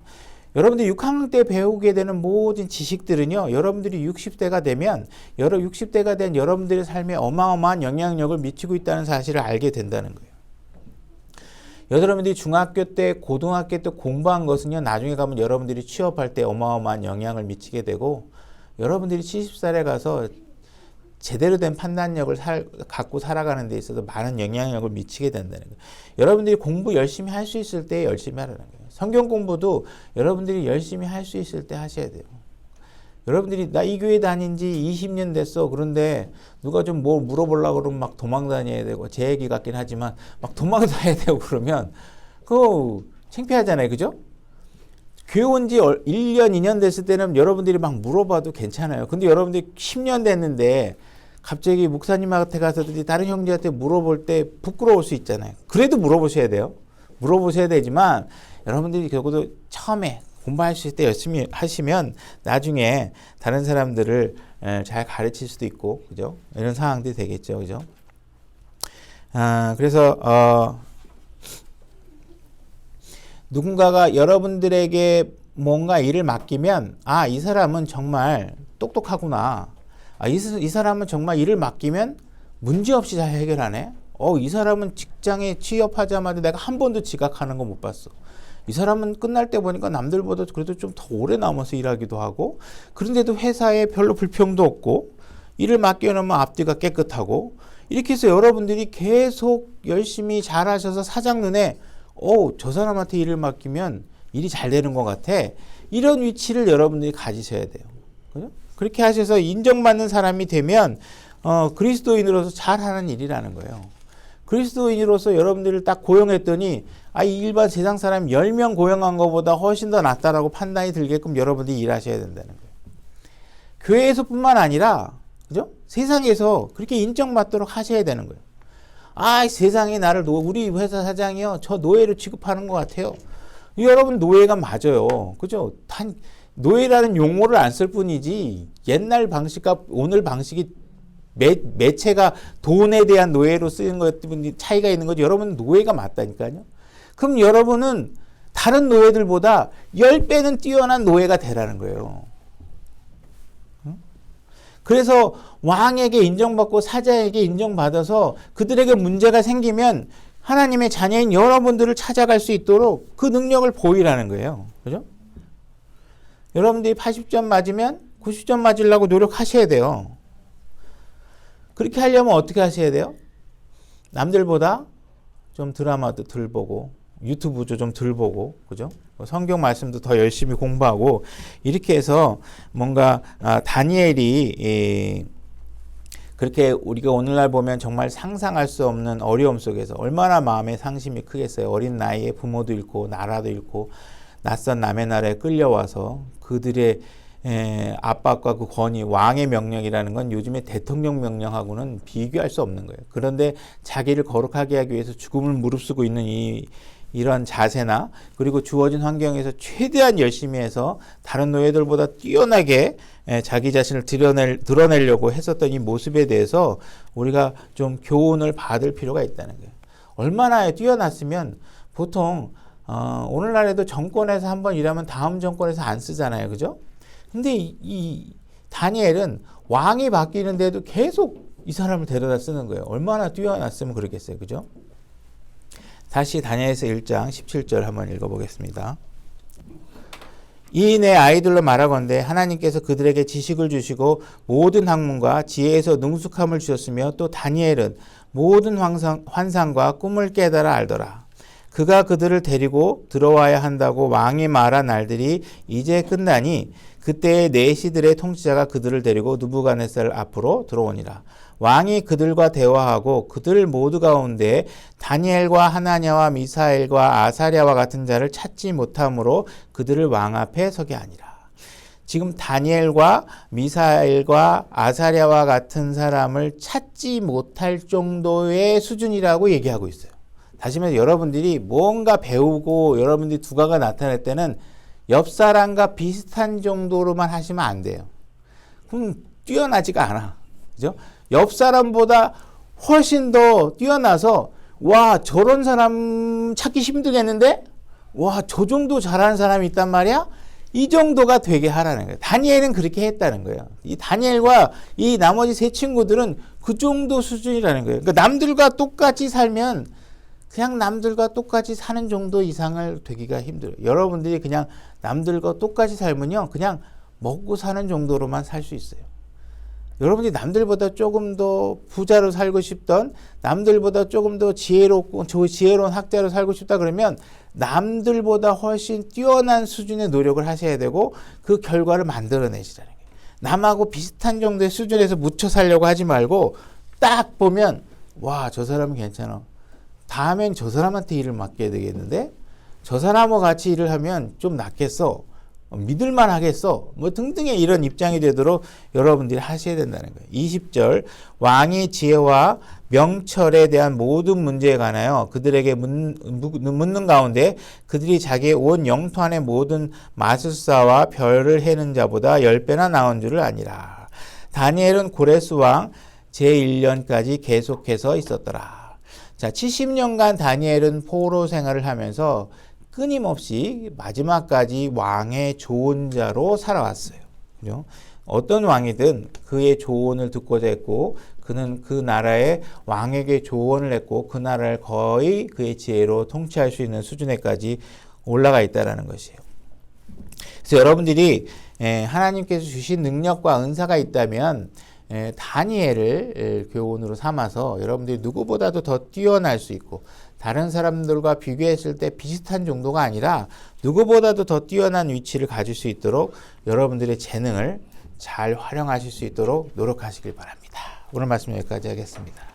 여러분들이 6학년 때 배우게 되는 모든 지식들은요. 여러분들이 60대가 되면 60대가 된 여러분들의 삶에 어마어마한 영향력을 미치고 있다는 사실을 알게 된다는 거예요. 여러분들이 중학교 때, 고등학교 때 공부한 것은요. 나중에 가면 여러분들이 취업할 때 어마어마한 영향을 미치게 되고 여러분들이 70살에 가서 제대로 된 판단력을 갖고 살아가는 데 있어서 많은 영향력을 미치게 된다는 거예요. 여러분들이 공부 열심히 할 수 있을 때 열심히 하라는 거예요. 성경 공부도 여러분들이 열심히 할 수 있을 때 하셔야 돼요. 여러분들이 나 이 교회 다닌 지 20년 됐어. 그런데 누가 좀 뭐 물어보려고 그러면 막 도망 다녀야 되고 제 얘기 같긴 하지만 막 도망 다녀야 되고 그러면 그거 창피하잖아요. 그죠? 교회 온 지 1년, 2년 됐을 때는 여러분들이 막 물어봐도 괜찮아요. 근데 여러분들이 10년 됐는데 갑자기 목사님한테 가서든지 다른 형제한테 물어볼 때 부끄러울 수 있잖아요. 그래도 물어보셔야 돼요. 물어보셔야 되지만 여러분들이 적어도 처음에 공부할 수 있을 때 열심히 하시면 나중에 다른 사람들을 잘 가르칠 수도 있고, 그죠? 이런 상황들이 되겠죠. 그죠? 그래서, 누군가가 여러분들에게 뭔가 일을 맡기면, 이 사람은 정말 똑똑하구나. 이 사람은 정말 일을 맡기면 문제없이 잘 해결하네. 이 사람은 직장에 취업하자마자 내가 한 번도 지각하는 거 못 봤어. 이 사람은 끝날 때 보니까 남들보다 그래도 좀 더 오래 남아서 일하기도 하고 그런데도 회사에 별로 불평도 없고 일을 맡겨놓으면 앞뒤가 깨끗하고 이렇게 해서 여러분들이 계속 열심히 잘하셔서 사장 눈에 저 사람한테 일을 맡기면 일이 잘 되는 것 같아. 이런 위치를 여러분들이 가지셔야 돼요. 그죠? 그렇게 하셔서 인정받는 사람이 되면 그리스도인으로서 잘하는 일이라는 거예요. 그리스도인으로서 여러분들을 딱 고용했더니 이 일반 세상 사람 10명 고용한 것보다 훨씬 더 낫다라고 판단이 들게끔 여러분들이 일하셔야 된다는 거예요. 교회에서뿐만 아니라 그죠? 세상에서 그렇게 인정받도록 하셔야 되는 거예요. 세상에 나를 우리 회사 사장이요. 저 노예로 취급하는 것 같아요. 여러분 노예가 맞아요. 그죠? 노예라는 용어를 안 쓸 뿐이지 옛날 방식과 오늘 방식이 매체가 돈에 대한 노예로 쓰는 것 때문에 차이가 있는 거죠. 여러분은 노예가 맞다니까요. 그럼 여러분은 다른 노예들보다 10배는 뛰어난 노예가 되라는 거예요. 그래서 왕에게 인정받고 사자에게 인정받아서 그들에게 문제가 생기면 하나님의 자녀인 여러분들을 찾아갈 수 있도록 그 능력을 보이라는 거예요. 그죠? 여러분들이 80점 맞으면 90점 맞으려고 노력하셔야 돼요. 그렇게 하려면 어떻게 하셔야 돼요? 남들보다 좀 드라마도 덜 보고 유튜브도 좀 덜 보고 그죠? 성경 말씀도 더 열심히 공부하고 이렇게 해서 뭔가 다니엘이 그렇게 우리가 오늘날 보면 정말 상상할 수 없는 어려움 속에서 얼마나 마음의 상심이 크겠어요. 어린 나이에 부모도 잃고 나라도 잃고 낯선 남의 나라에 끌려와서 그들의 압박과 그 권위, 왕의 명령이라는 건 요즘에 대통령 명령하고는 비교할 수 없는 거예요. 그런데 자기를 거룩하게 하기 위해서 죽음을 무릅쓰고 있는 이런 자세나 그리고 주어진 환경에서 최대한 열심히 해서 다른 노예들보다 뛰어나게 자기 자신을 드러내려고 했었던 이 모습에 대해서 우리가 좀 교훈을 받을 필요가 있다는 거예요. 얼마나 뛰어났으면 보통 오늘날에도 정권에서 한번 일하면 다음 정권에서 안 쓰잖아요. 그죠? 근데 이 다니엘은 왕이 바뀌는데도 계속 이 사람을 데려다 쓰는 거예요. 얼마나 뛰어났으면 그러겠어요. 그죠? 다시 다니엘서 1장 17절 한번 읽어보겠습니다. 이 내 아이들로 말하건대 하나님께서 그들에게 지식을 주시고 모든 학문과 지혜에서 능숙함을 주셨으며 또 다니엘은 모든 환상과 꿈을 깨달아 알더라. 그가 그들을 데리고 들어와야 한다고 왕이 말한 날들이 이제 끝나니 그때의 내시들의 통치자가 그들을 데리고 느부갓네살 앞으로 들어오니라. 왕이 그들과 대화하고 그들 모두 가운데 다니엘과 하나냐와 미사엘과 아사랴와 같은 자를 찾지 못함으로 그들을 왕 앞에 서게 하니라. 지금 다니엘과 미사엘과 아사랴와 같은 사람을 찾지 못할 정도의 수준이라고 얘기하고 있어요. 다시 말해서 여러분들이 뭔가 배우고 여러분들이 두각가 나타낼 때는 옆 사람과 비슷한 정도로만 하시면 안 돼요. 그럼 뛰어나지가 않아. 그죠? 옆 사람보다 훨씬 더 뛰어나서 와, 저런 사람 찾기 힘들겠는데? 와, 저 정도 잘하는 사람이 있단 말이야? 이 정도가 되게 하라는 거예요. 다니엘은 그렇게 했다는 거예요. 이 다니엘과 이 나머지 세 친구들은 그 정도 수준이라는 거예요. 그러니까 남들과 똑같이 살면 그냥 남들과 똑같이 사는 정도 이상을 되기가 힘들어요. 여러분들이 그냥 남들과 똑같이 살면요, 그냥 먹고 사는 정도로만 살 수 있어요. 여러분들이 남들보다 조금 더 부자로 살고 싶던, 남들보다 조금 더 지혜롭고 지혜로운 학자로 살고 싶다 그러면 남들보다 훨씬 뛰어난 수준의 노력을 하셔야 되고 그 결과를 만들어내시라는 거예요. 남하고 비슷한 정도의 수준에서 묻혀 살려고 하지 말고 딱 보면 와, 저 사람은 괜찮아. 다음엔 저 사람한테 일을 맡겨야 되겠는데 저 사람과 같이 일을 하면 좀 낫겠어. 믿을만 하겠어. 뭐 등등의 이런 입장이 되도록 여러분들이 하셔야 된다는 거예요. 20절 왕이 지혜와 명철에 대한 모든 문제에 관하여 그들에게 묻는 가운데 그들이 자기의 온 영토 안의 모든 마술사와 별을 해는 자보다 10배나 나은 줄을 아니라. 다니엘은 고레스 왕 제1년까지 계속해서 있었더라. 자, 70년간 다니엘은 포로 생활을 하면서 끊임없이 마지막까지 왕의 조언자로 살아왔어요. 그죠? 어떤 왕이든 그의 조언을 듣고자 했고 그는 그 나라의 왕에게 조언을 했고 그 나라를 거의 그의 지혜로 통치할 수 있는 수준에까지 올라가 있다는 것이에요. 그래서 여러분들이 하나님께서 주신 능력과 은사가 있다면 다니엘을 교훈으로 삼아서 여러분들이 누구보다도 더 뛰어날 수 있고 다른 사람들과 비교했을 때 비슷한 정도가 아니라 누구보다도 더 뛰어난 위치를 가질 수 있도록 여러분들의 재능을 잘 활용하실 수 있도록 노력하시길 바랍니다. 오늘 말씀 여기까지 하겠습니다.